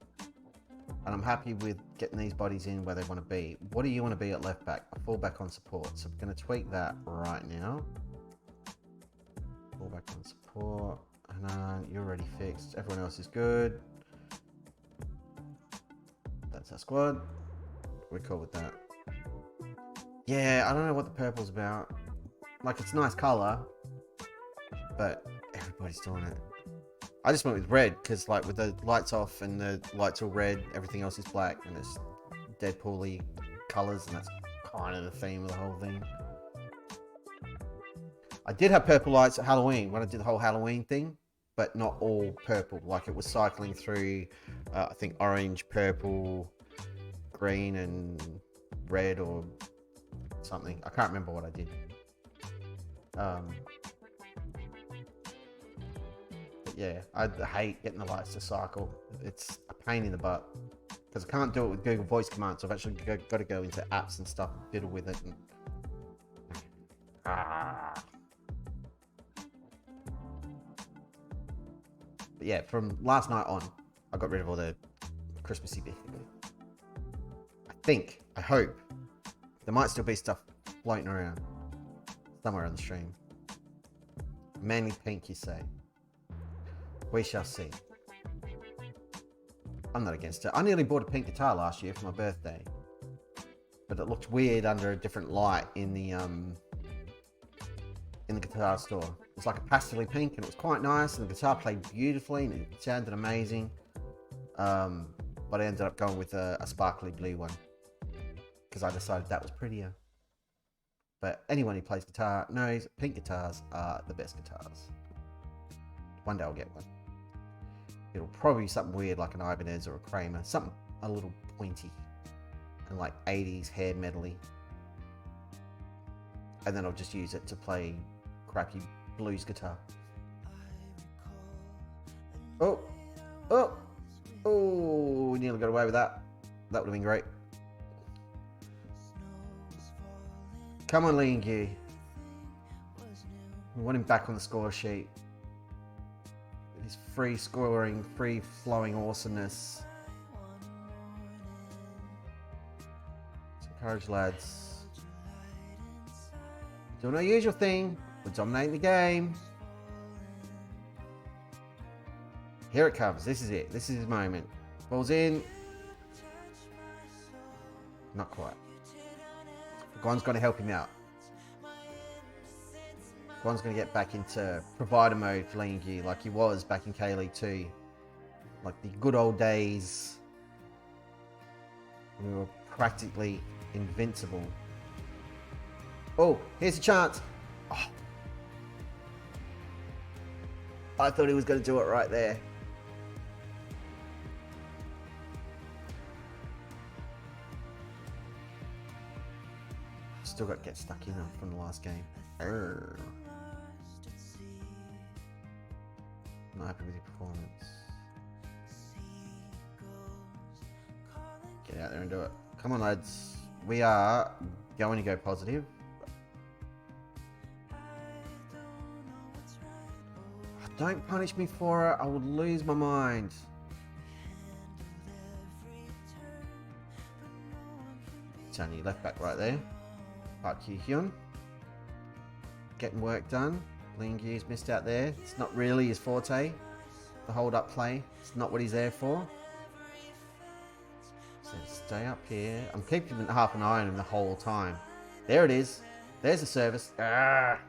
And I'm happy with getting these bodies in where they want to be. What do you want to be at left back? A fullback on support. So I'm going to tweak that right now. Fullback on support. And you're already fixed. Everyone else is good. That's our squad. We're cool with that. Yeah, I don't know what the purple's about. Like, it's a nice colour, but everybody's doing it. I just went with red because, like, with the lights off and the lights all red, everything else is black, and it's Deadpool-y colours, and that's kind of the theme of the whole thing. I did have purple lights at Halloween when I did the whole Halloween thing, but not all purple. Like, it was cycling through, I think, orange, purple, green, and red or something. I can't remember what I did. But yeah, I hate getting the lights to cycle. It's a pain in the butt because I can't do it with Google Voice commands. So I've actually got to go into apps and stuff, fiddle with it. And... But yeah, from last night on, I got rid of all the Christmassy bit. I hope there might still be stuff floating around somewhere on the stream. Mainly pink, you say? We shall see. I'm not against it. I nearly bought a pink guitar last year for my birthday, but it looked weird under a different light in the guitar store. It was like a pastel pink, and it was quite nice, and the guitar played beautifully, and it sounded amazing. But I ended up going with a sparkly blue one because I decided that was prettier. But anyone who plays guitar knows pink guitars are the best guitars. One day I'll get one. It'll probably be something weird like an Ibanez or a Kramer. Something a little pointy and like 80s hair metally. And then I'll just use it to play crappy blues guitar. Oh, we nearly got away with that. That would have been great. Come on, Lingy. We want him back on the score sheet. His free scoring, free flowing awesomeness. Let's encourage lads. Doing our usual thing. We're dominating the game. Here it comes. This is it. This is his moment. Ball's in. Not quite. Gon's going to help him out. Gon's going to get back into provider mode for Lingy like he was back in K-League 2. Like the good old days. We were practically invincible. Oh, here's a chance. Oh. I thought he was going to do it right there. still got to get stuck in from the last game. Arrgh. Not happy with your performance. Get out there and do it. Come on, lads. We are going to go positive. Don't punish me for it. I would lose my mind. It's only left back right there. Park Hyun. Getting work done. Lingyi's missed out there. It's not really his forte. The hold up play. It's not what he's there for. So stay up here. I'm keeping half an eye on him the whole time. There it is. There's the service. Ah!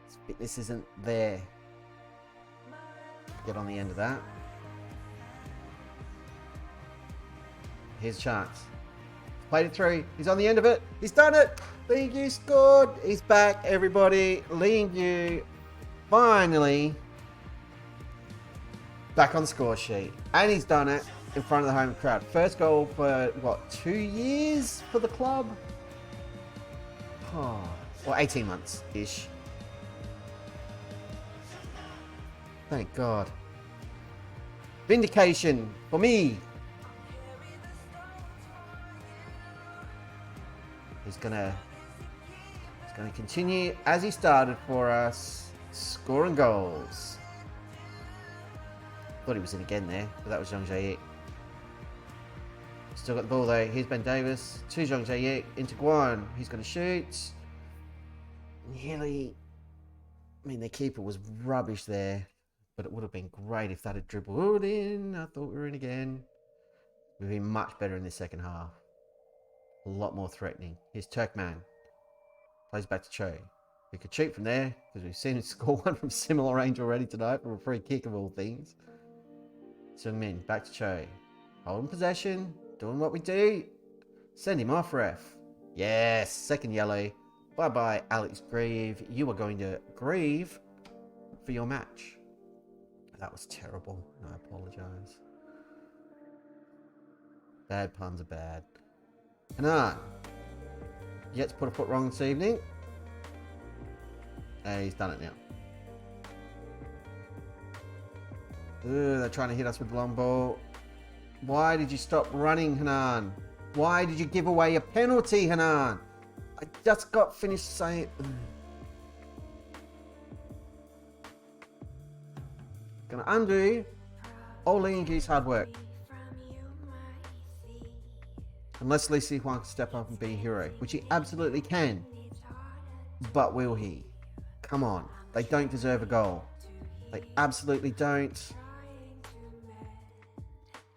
His fitness isn't there. Get on the end of that. Here's a chance. Played it through. He's on the end of it. He's done it. Lingyu scored. He's back, everybody. Lingyu finally back on the score sheet. And he's done it in front of the home crowd. First goal for, what, 2 years for the club? Oh, or 18 months-ish. Thank God. Vindication for me. He's gonna continue as he started for us, scoring goals. Thought he was in again there, but that was Jeong Jae-ik. Still got the ball though. Here's Ben Davis to Jeong Jae-ik into Gwon. He's gonna shoot. Nearly. I mean, their keeper was rubbish there, but it would have been great if that had dribbled in. I thought we were in again. We've been much better in the second half. A lot more threatening. Here's Turkman. Plays back to Cho. We could shoot from there because we've seen him score one from similar range already tonight from a free kick of all things. Seung-min back to Cho. Holding possession. Doing what we do. Send him off, ref. Yes. Second yellow. Bye-bye, Alex Grieve. You are going to grieve for your match. That was terrible. I apologise. Bad puns are bad. Hanan. Yet to put a foot wrong this evening. And he's done it now. Ooh, they're trying to hit us with the long ball. Why did you stop running, Hanan? Why did you give away a penalty, Hanan? I just got finished saying... Gonna undo all Lingy's hard work. Unless Lee Si-hwan can step up and be a hero, which he absolutely can. But will he? Come on. They don't deserve a goal. They absolutely don't.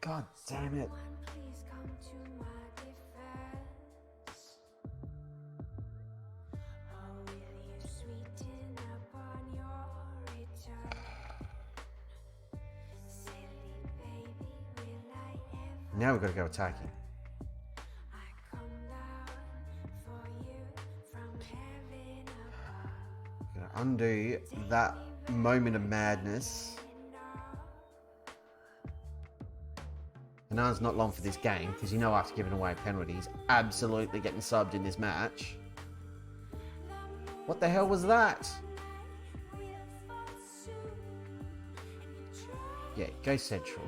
God damn it. Now we've got to go attacking. We're going to undo that moment of madness. Hanan's not long for this game because you know after giving away a penalty, he's absolutely getting subbed in this match. What the hell was that? Yeah, go Central.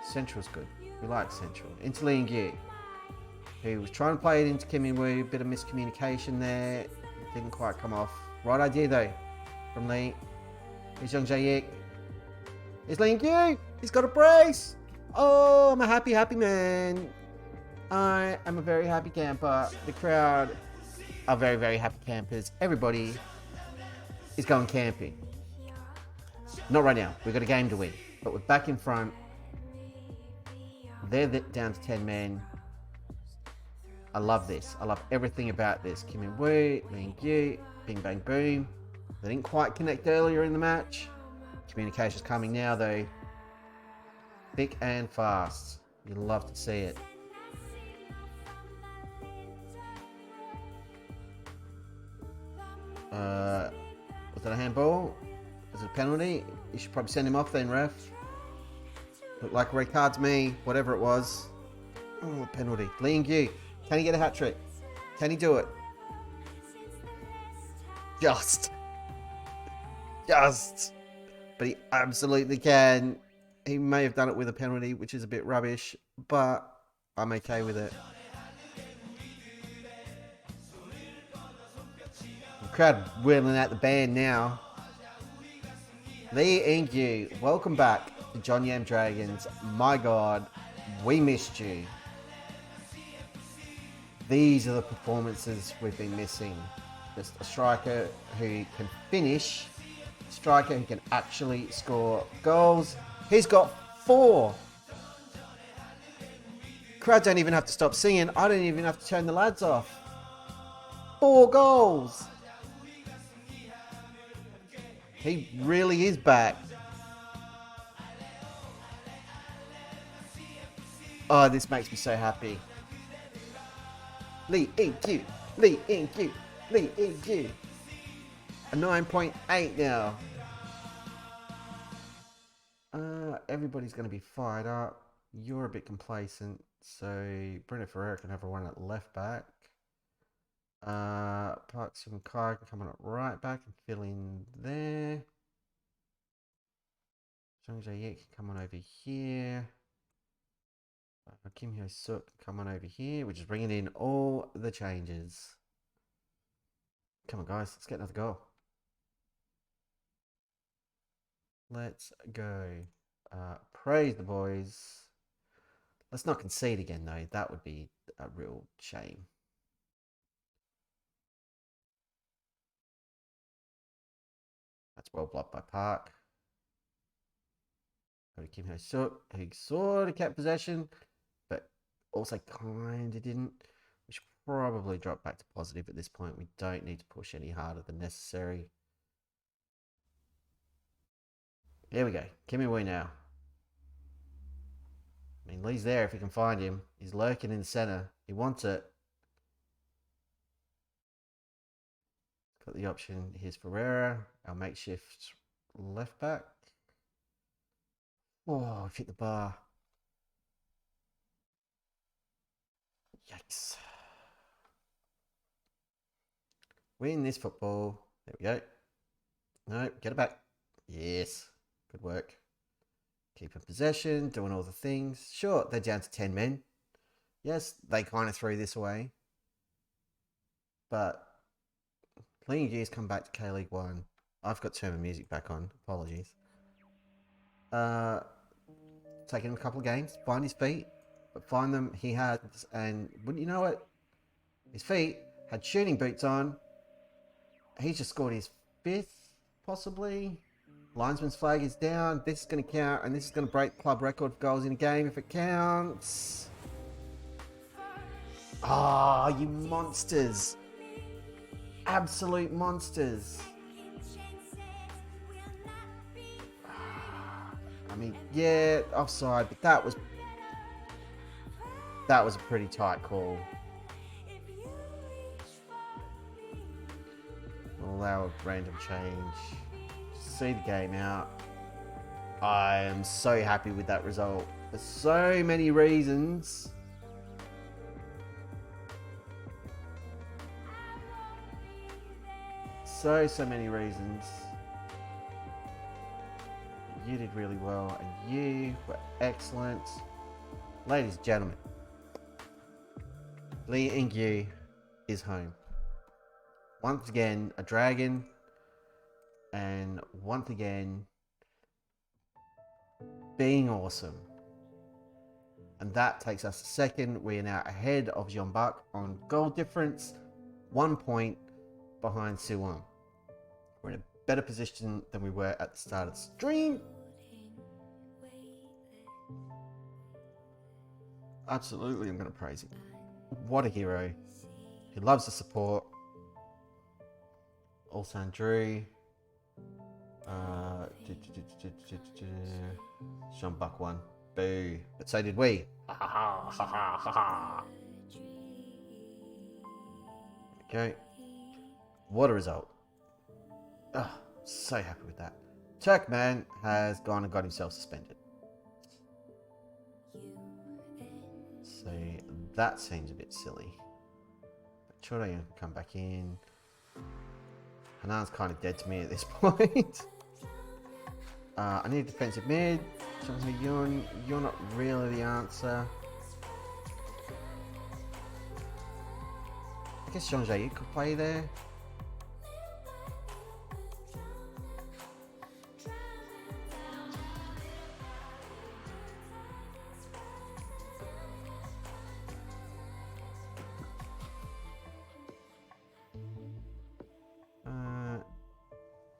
Central's good. We like Central. Into Lee Gyu, who was trying to play it into Kim In-woo. Bit of miscommunication there. Didn't quite come off. Right idea though from Lee. Here's Jeong Jae-ik. Here's Lee Gyu. He's got a brace. Oh, I'm a happy, happy man. I am a very happy camper. The crowd are very, very happy campers. Everybody is going camping. Not right now. We've got a game to win. But we're back in front. They're down to 10 men. I love this. I love everything about this. Kim In-woo, Lee Gyu, bing, bang, boom. They didn't quite connect earlier in the match. Communication's coming now, though. Thick and fast. You love to see it. Was that a handball? Was it a penalty? You should probably send him off then, ref. Looked like a red card to me, whatever it was. Oh, penalty. Lee Gyu. Can he get a hat trick? Can he do it? Just. But he absolutely can. He may have done it with a penalty, which is a bit rubbish, but I'm okay with it. The crowd wheeling out the band now. Lee Ingyu, welcome back to Jeonnam Dragons. My God, we missed you. These are the performances we've been missing. Just a striker who can finish, a striker who can actually score goals. He's got 4. Crowd don't even have to stop singing. I don't even have to turn the lads off. 4 goals. He really is back. Oh, this makes me so happy. Lee Ingyu, Lee Ingyu, Lee Ingyu. A 9.8 now. Everybody's going to be fired up. You're a bit complacent, so Bruno Ferreira can have a run at left back. Park Sim Kai can come on at right back and fill in there. Zhang Jiayek can come on over here. Kim Hyo Suk can come on over here. We're just bringing in all the changes. Come on, guys, let's get another goal. Let's go. Praise the boys. Let's not concede again, though. That would be a real shame. That's well blocked by Park. Go to Kim Hyo Suk, who sort of kept possession, but also kind of didn't. We should probably drop back to positive at this point. We don't need to push any harder than necessary. There we go. Kim Hyo now. I mean, Lee's there if we can find him. He's lurking in the centre. He wants it. Got the option. Here's Ferreira, our makeshift left back. Oh, I've hit the bar. Yikes. Win this football. There we go. No, get it back. Yes. Good work. Keeping possession, doing all the things. Sure, they're down to 10 men. Yes, they kind of threw this away. But Lee Ingyu's come back to K-League 1. I've got Terma music back on. Apologies. Taking him a couple of games. Find his feet. But find them he has. And wouldn't you know it? His feet had shooting boots on. He's just scored his 5th, possibly. Linesman's flag is down. This is going to count, and this is going to break club record for goals in a game if it counts. Ah, oh, you monsters. Absolute monsters. I mean, yeah, offside, but that was a pretty tight call. Allow a random change. See the game out. I am so happy with that result for so many reasons. So many reasons. You did really well and you were excellent. Ladies and gentlemen, Lee Ingyu is home. Once again, a dragon. And once again, being awesome. And that takes us to second. We are now ahead of Jeonnam on goal difference. 1 point behind Suwon. We're in a better position than we were at the start of the stream. Absolutely, I'm going to praise him. What a hero. He loves the support. Ulsan Drew. Jeonnam won. Boo. But so did we. Okay. What a result. Oh, so happy with that. Turkman has gone and got himself suspended. So that seems a bit silly. But Chora, you can come back in. Hanan's kind of dead to me at this point. I need a defensive mid. You're not really the answer. I guess Jean Jair could play there.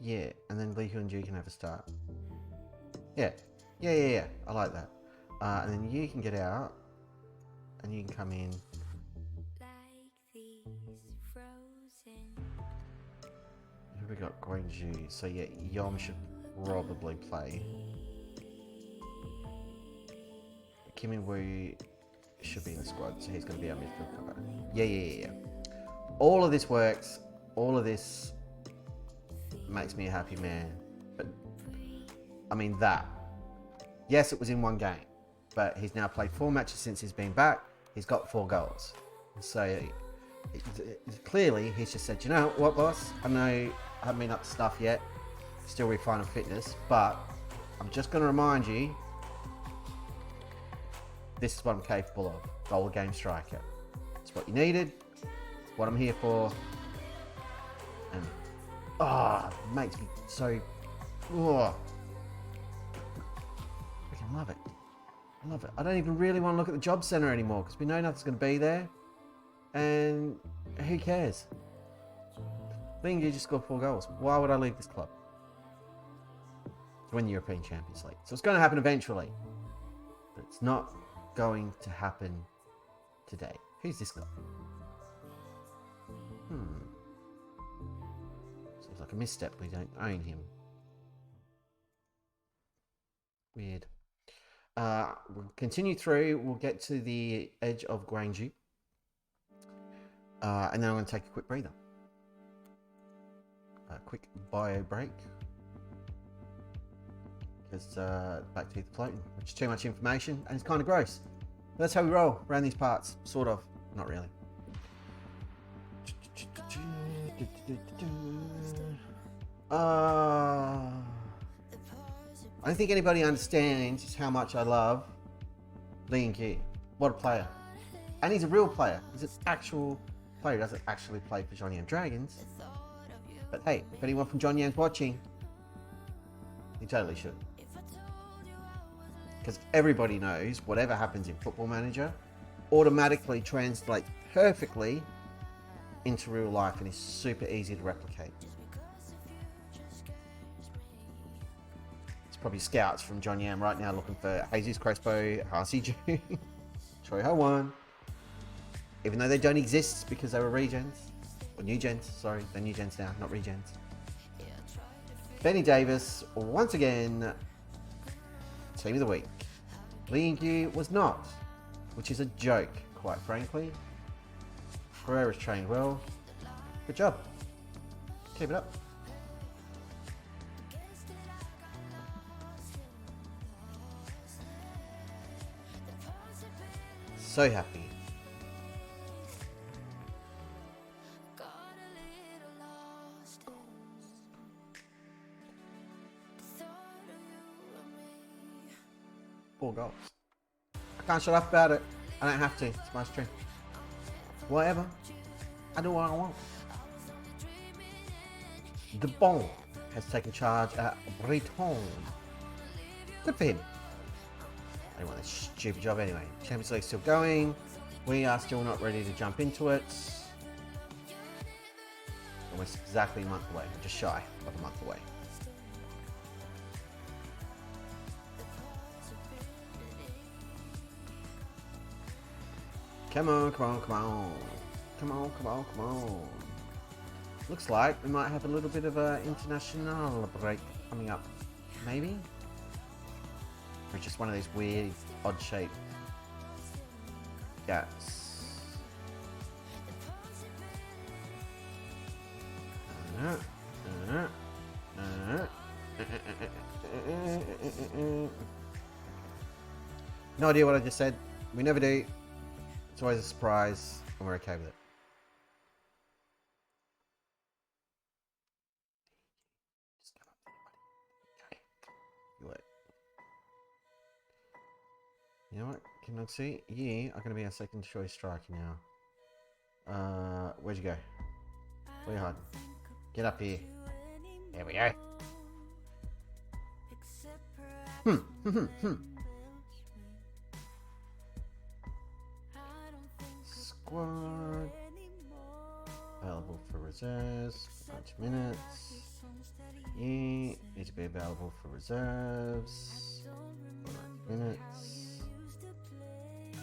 Yeah, and then Lee Hyun-ju can have a start. Yeah. I like that. And then you can get out, and you can come in. Here we got Gwangju. So yeah, Yom should probably play. Kim In-woo should be in the squad, so he's going to be our midfield cover. Yeah. All of this works. All of this makes me a happy man. But I mean that. Yes, it was in one game, but he's now played 4 matches since he's been back. He's got 4 goals. So clearly he's just said, you know what, boss? I know I haven't been up to stuff yet. Still refining fitness, but I'm just going to remind you, this is what I'm capable of. Goal game striker. It's what you needed. It's what I'm here for. And it makes me so. I love it. I love it. I don't even really want to look at the job centre anymore because we know nothing's going to be there. And who cares? Ling just scored 4 goals. Why would I leave this club? To win the European Champions League. So it's going to happen eventually. But it's not going to happen today. Who's this guy? Seems like a misstep. We don't own him. Weird. We'll continue through. We'll get to the edge of Gwangju. And then I'm going to take a quick breather. A quick bio break. Because back to the floating, which is too much information and it's kind of gross. But that's how we roll around these parts. Sort of. Not really. I don't think anybody understands just how much I love Lee In-kyu. What a player. And he's a real player. He's an actual player. He doesn't actually play for Jeonnam Dragons. But hey, if anyone from Jeonnam's watching, he totally should. Because everybody knows whatever happens in Football Manager automatically translates perfectly into real life and is super easy to replicate. It's probably scouts from Jeonnam right now looking for Jesus Crespo, Hasi Ju, Choi Ho-won, even though they don't exist because they were regens, or new gens, sorry, they're new gens now, not regens. Benny Davis, once again, Team of the Week. Lee In-kyu was not, which is a joke, quite frankly. Pereira's trained well. Good job. Keep it up. So happy. Four goals. I can't shut up about it. I don't have to. It's my stream. Whatever. I do what I want. The Bon has taken charge at Breton. Good for him. I don't want this stupid job anyway. Champions League still going. We are still not ready to jump into it. Almost exactly a month away. Just shy of a month away. Come on, come on, come on. Come on, come on, come on. Looks like we might have a little bit of an international break coming up. Maybe? Or just one of these weird, odd-shaped gaps. No idea what I just said. We never do. It's always a surprise, and we're okay with it. You know what? Can I see? You are going to be our second choice striker now. Where'd you go? Where you hiding? Get up here. There we go. Squad. Available for reserves. A bunch of minutes. You need to be available for reserves. 5 minutes.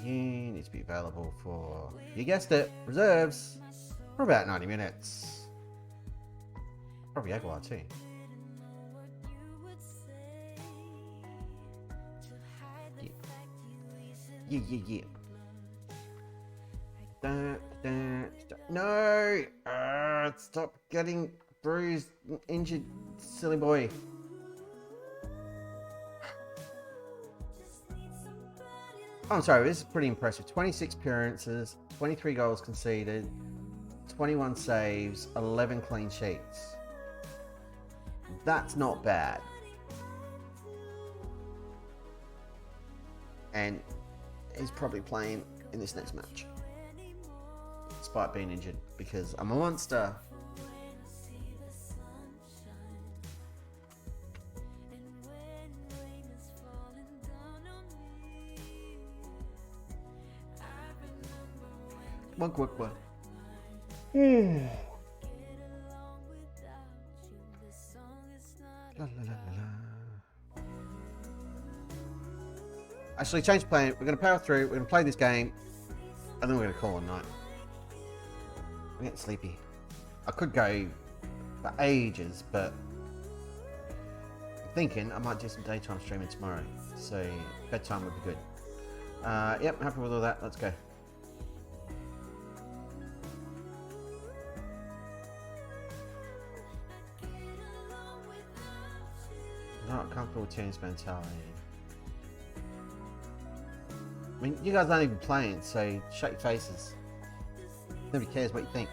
You need to be available for, you guessed it, reserves for about 90 minutes. Probably Aguilar too. Yeah. No! Stop getting bruised, injured, silly boy. I'm sorry, this is pretty impressive. 26 appearances, 23 goals conceded, 21 saves, 11 clean sheets. That's not bad. And he's probably playing in this next match, despite being injured, because I'm a monster. Come on, quick one. Actually, change the plan. We're going to power through. We're going to play this game, and then we're going to call it a night. I'm getting sleepy. I could go for ages, but I'm thinking I might do some daytime streaming tomorrow. So bedtime would be good. Yep, happy with all that. Let's go. Not comfortable with team's mentality. I mean, you guys aren't even playing, so shut your faces. Nobody cares what you think.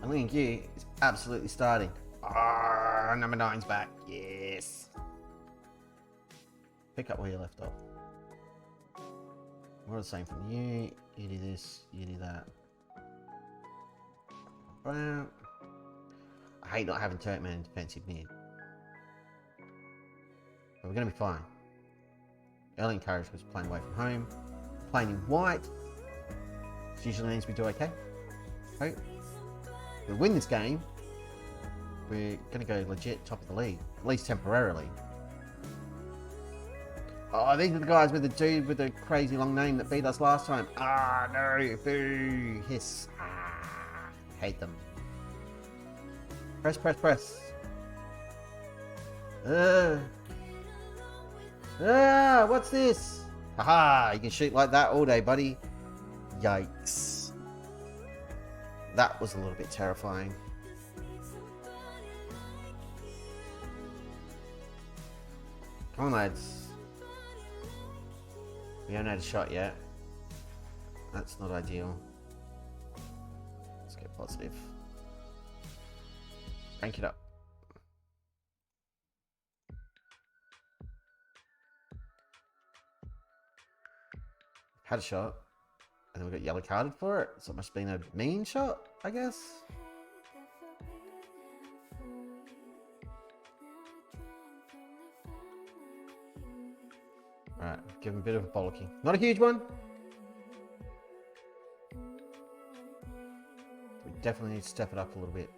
And Ling Yu is absolutely starting. Ah, number 9's back. Yes. Pick up where you left off. More of the same from you. You do this, you do that. I hate not having Turkman in defensive mid. But we're going to be fine. Early encouraged was playing away from home. Playing in white. Which usually means we do okay. Hope. If we win this game, we're going to go legit top of the league. At least temporarily. Oh, these are the guys with the dude with the crazy long name that beat us last time. Ah, no. Boo. Hiss. Ah, hate them. Press. What's this? Haha, you can shoot like that all day, buddy. Yikes. That was a little bit terrifying. Come on, lads. We haven't had a shot yet. That's not ideal. Let's get positive. Crank it up. Had a shot, and then we got yellow carded for it, so it must have been a mean shot, I guess. Alright, give him a bit of a bollocking. Not a huge one. We definitely need to step it up a little bit.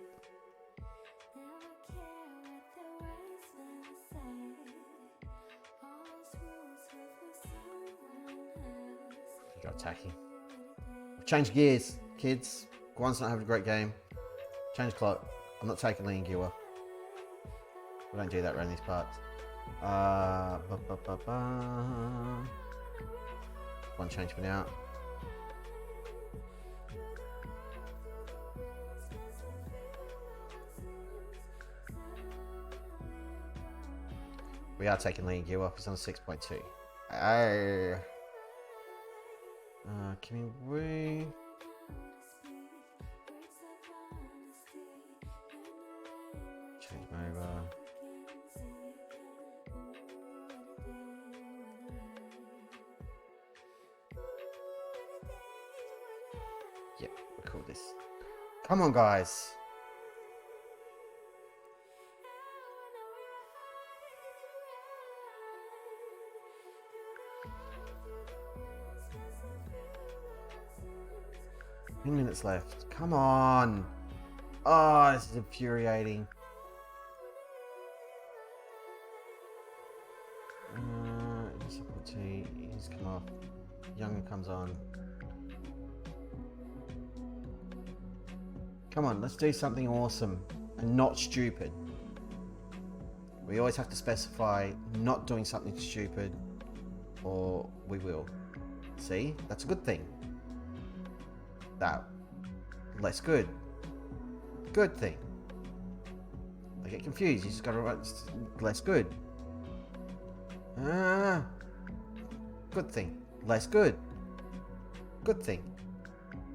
Attacking. Change gears, kids. Guan's not having a great game. Change clock. I'm not taking Lee and Giwa. We don't do that around these parts. One change for now. We are taking Lee and Giwa. He's on 6.2. Oh. Can we? Change him over. Yep, record this. Come on, guys. Minutes left. Come on. Oh, this is infuriating. Difficulty. He's come off. Young comes on. Come on, let's do something awesome and not stupid. We always have to specify not doing something stupid or we will. See? That's a good thing. That. Less good. Good thing. I get confused. You just gotta write less good. Good thing. Less good. Good thing.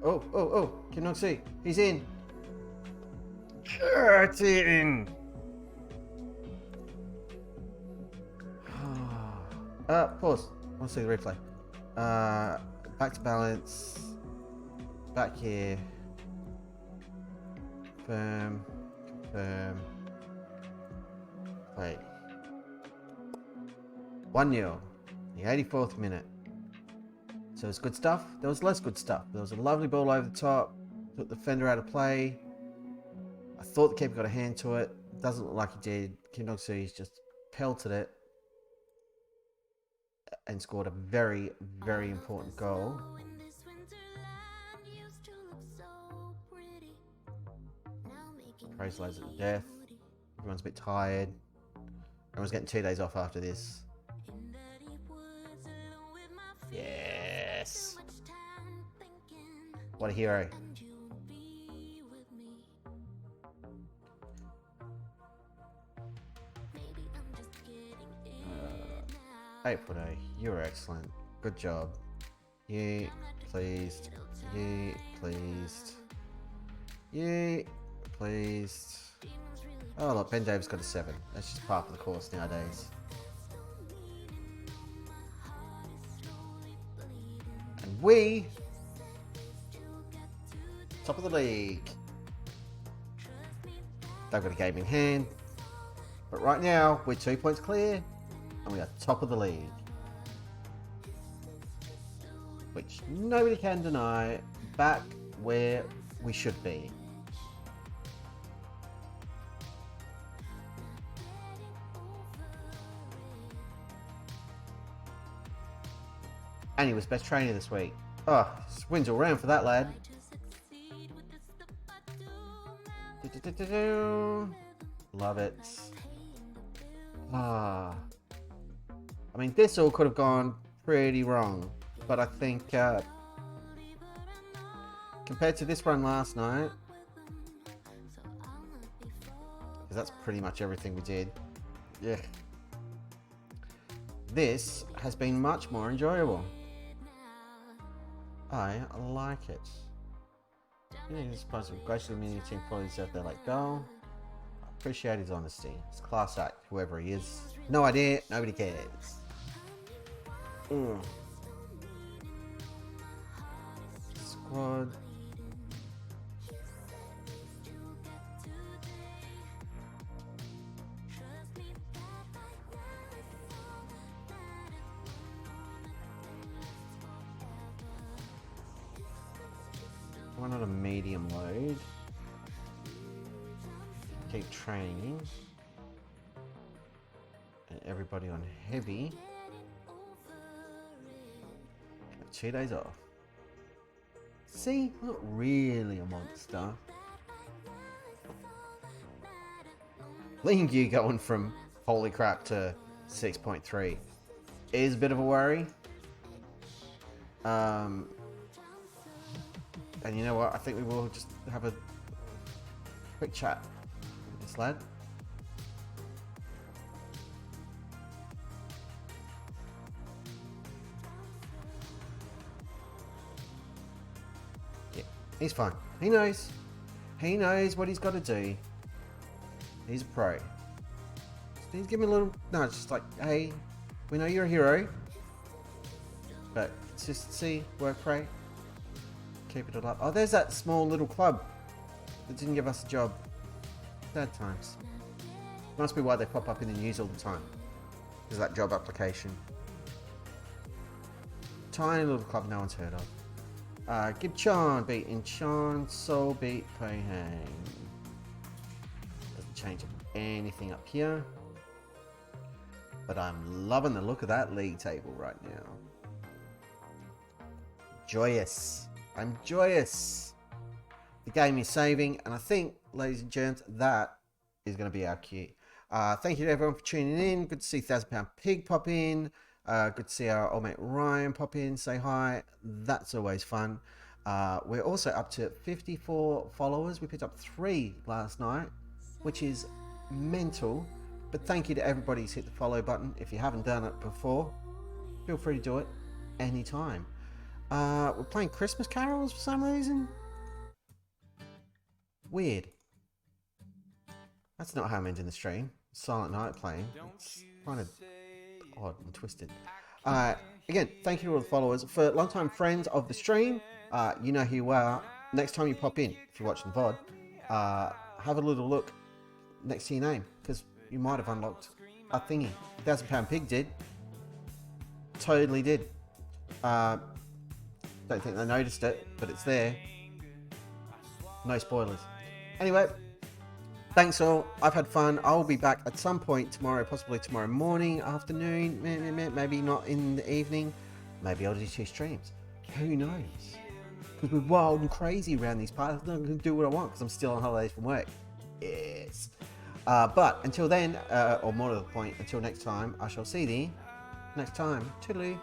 Oh. Cannot see. He's in. Get in. Pause. I want to see the replay. Back to balance. Back here. Confirm. Wait. 1-0. The 84th minute. So it's good stuff. There was less good stuff. There was a lovely ball over the top. Took the defender out of play. I thought the keeper got a hand to it. Doesn't look like he did. Kim Dong-sui's just pelted it. And scored a very, very important goal. Praise lays at death. Everyone's a bit tired. Everyone's getting 2 days off after this. Yes. What a hero. April Day, you were excellent. Good job. You pleased. You pleased. You pleased. Oh look, Ben Davis got a 7. That's just part of the course nowadays. And we top of the league. They've got a game in hand. But right now we're 2 points clear. And we are top of the league. Which nobody can deny, back where we should be. And he was best trainer this week. Oh, wins all round for that lad. Love it. I mean, this all could have gone pretty wrong, but I think compared to this run last night, because that's pretty much everything we did, yeah, this has been much more enjoyable. I like it. You know, this person graciously meaning team for himself there like goal. I appreciate his honesty. It's class act, whoever he is. No idea, nobody cares. Squad. One on a medium load. Keep training. And everybody on heavy. 2 days off. See, not really a monster. Lean Gu going from holy crap to 6.3 is a bit of a worry. And you know what? I think we will just have a quick chat with this lad. He's fine. He knows. He knows what he's got to do. He's a pro. He's giving me a little nudge, just like, hey, we know you're a hero, but consistency, work rate, keeping it up. Oh, there's that small little club that didn't give us a job. Sad times. Must be why they pop up in the news all the time. Is that job application. Tiny little club no one's heard of. Gib Chan beat in Chan, Soul beat Payhang. Doesn't change anything up here. But I'm loving the look of that league table right now. Joyous. I'm joyous. The game is saving, and I think, ladies and gents, that is going to be our cue. Thank you to everyone for tuning in. Good to see £1,000 Pig pop in. Good to see our old mate Ryan pop in, say hi. That's always fun. We're also up to 54 followers. We picked up 3 last night, which is mental. But thank you to everybody who's hit the follow button. If you haven't done it before, feel free to do it anytime. We're playing Christmas carols for some reason. Weird. That's not how I'm ending the stream. Silent Night playing. It's kind of odd and twisted. Again, thank you to all the followers. For long-time friends of the stream, you know who you are. Next time you pop in, if you're watching the VOD, have a little look next to your name, because you might have unlocked a thingy. £1,000 Pig did. Totally did. Don't think they noticed it, but it's there. No spoilers. Anyway, thanks all. I've had fun. I'll be back at some point tomorrow, possibly tomorrow morning, afternoon, maybe not in the evening. Maybe I'll do 2 streams. Who knows? Because we're wild and crazy around these parts. I'm going to do what I want because I'm still on holidays from work. Yes. But until then, or more to the point, until next time, I shall see thee next time. Toodaloo.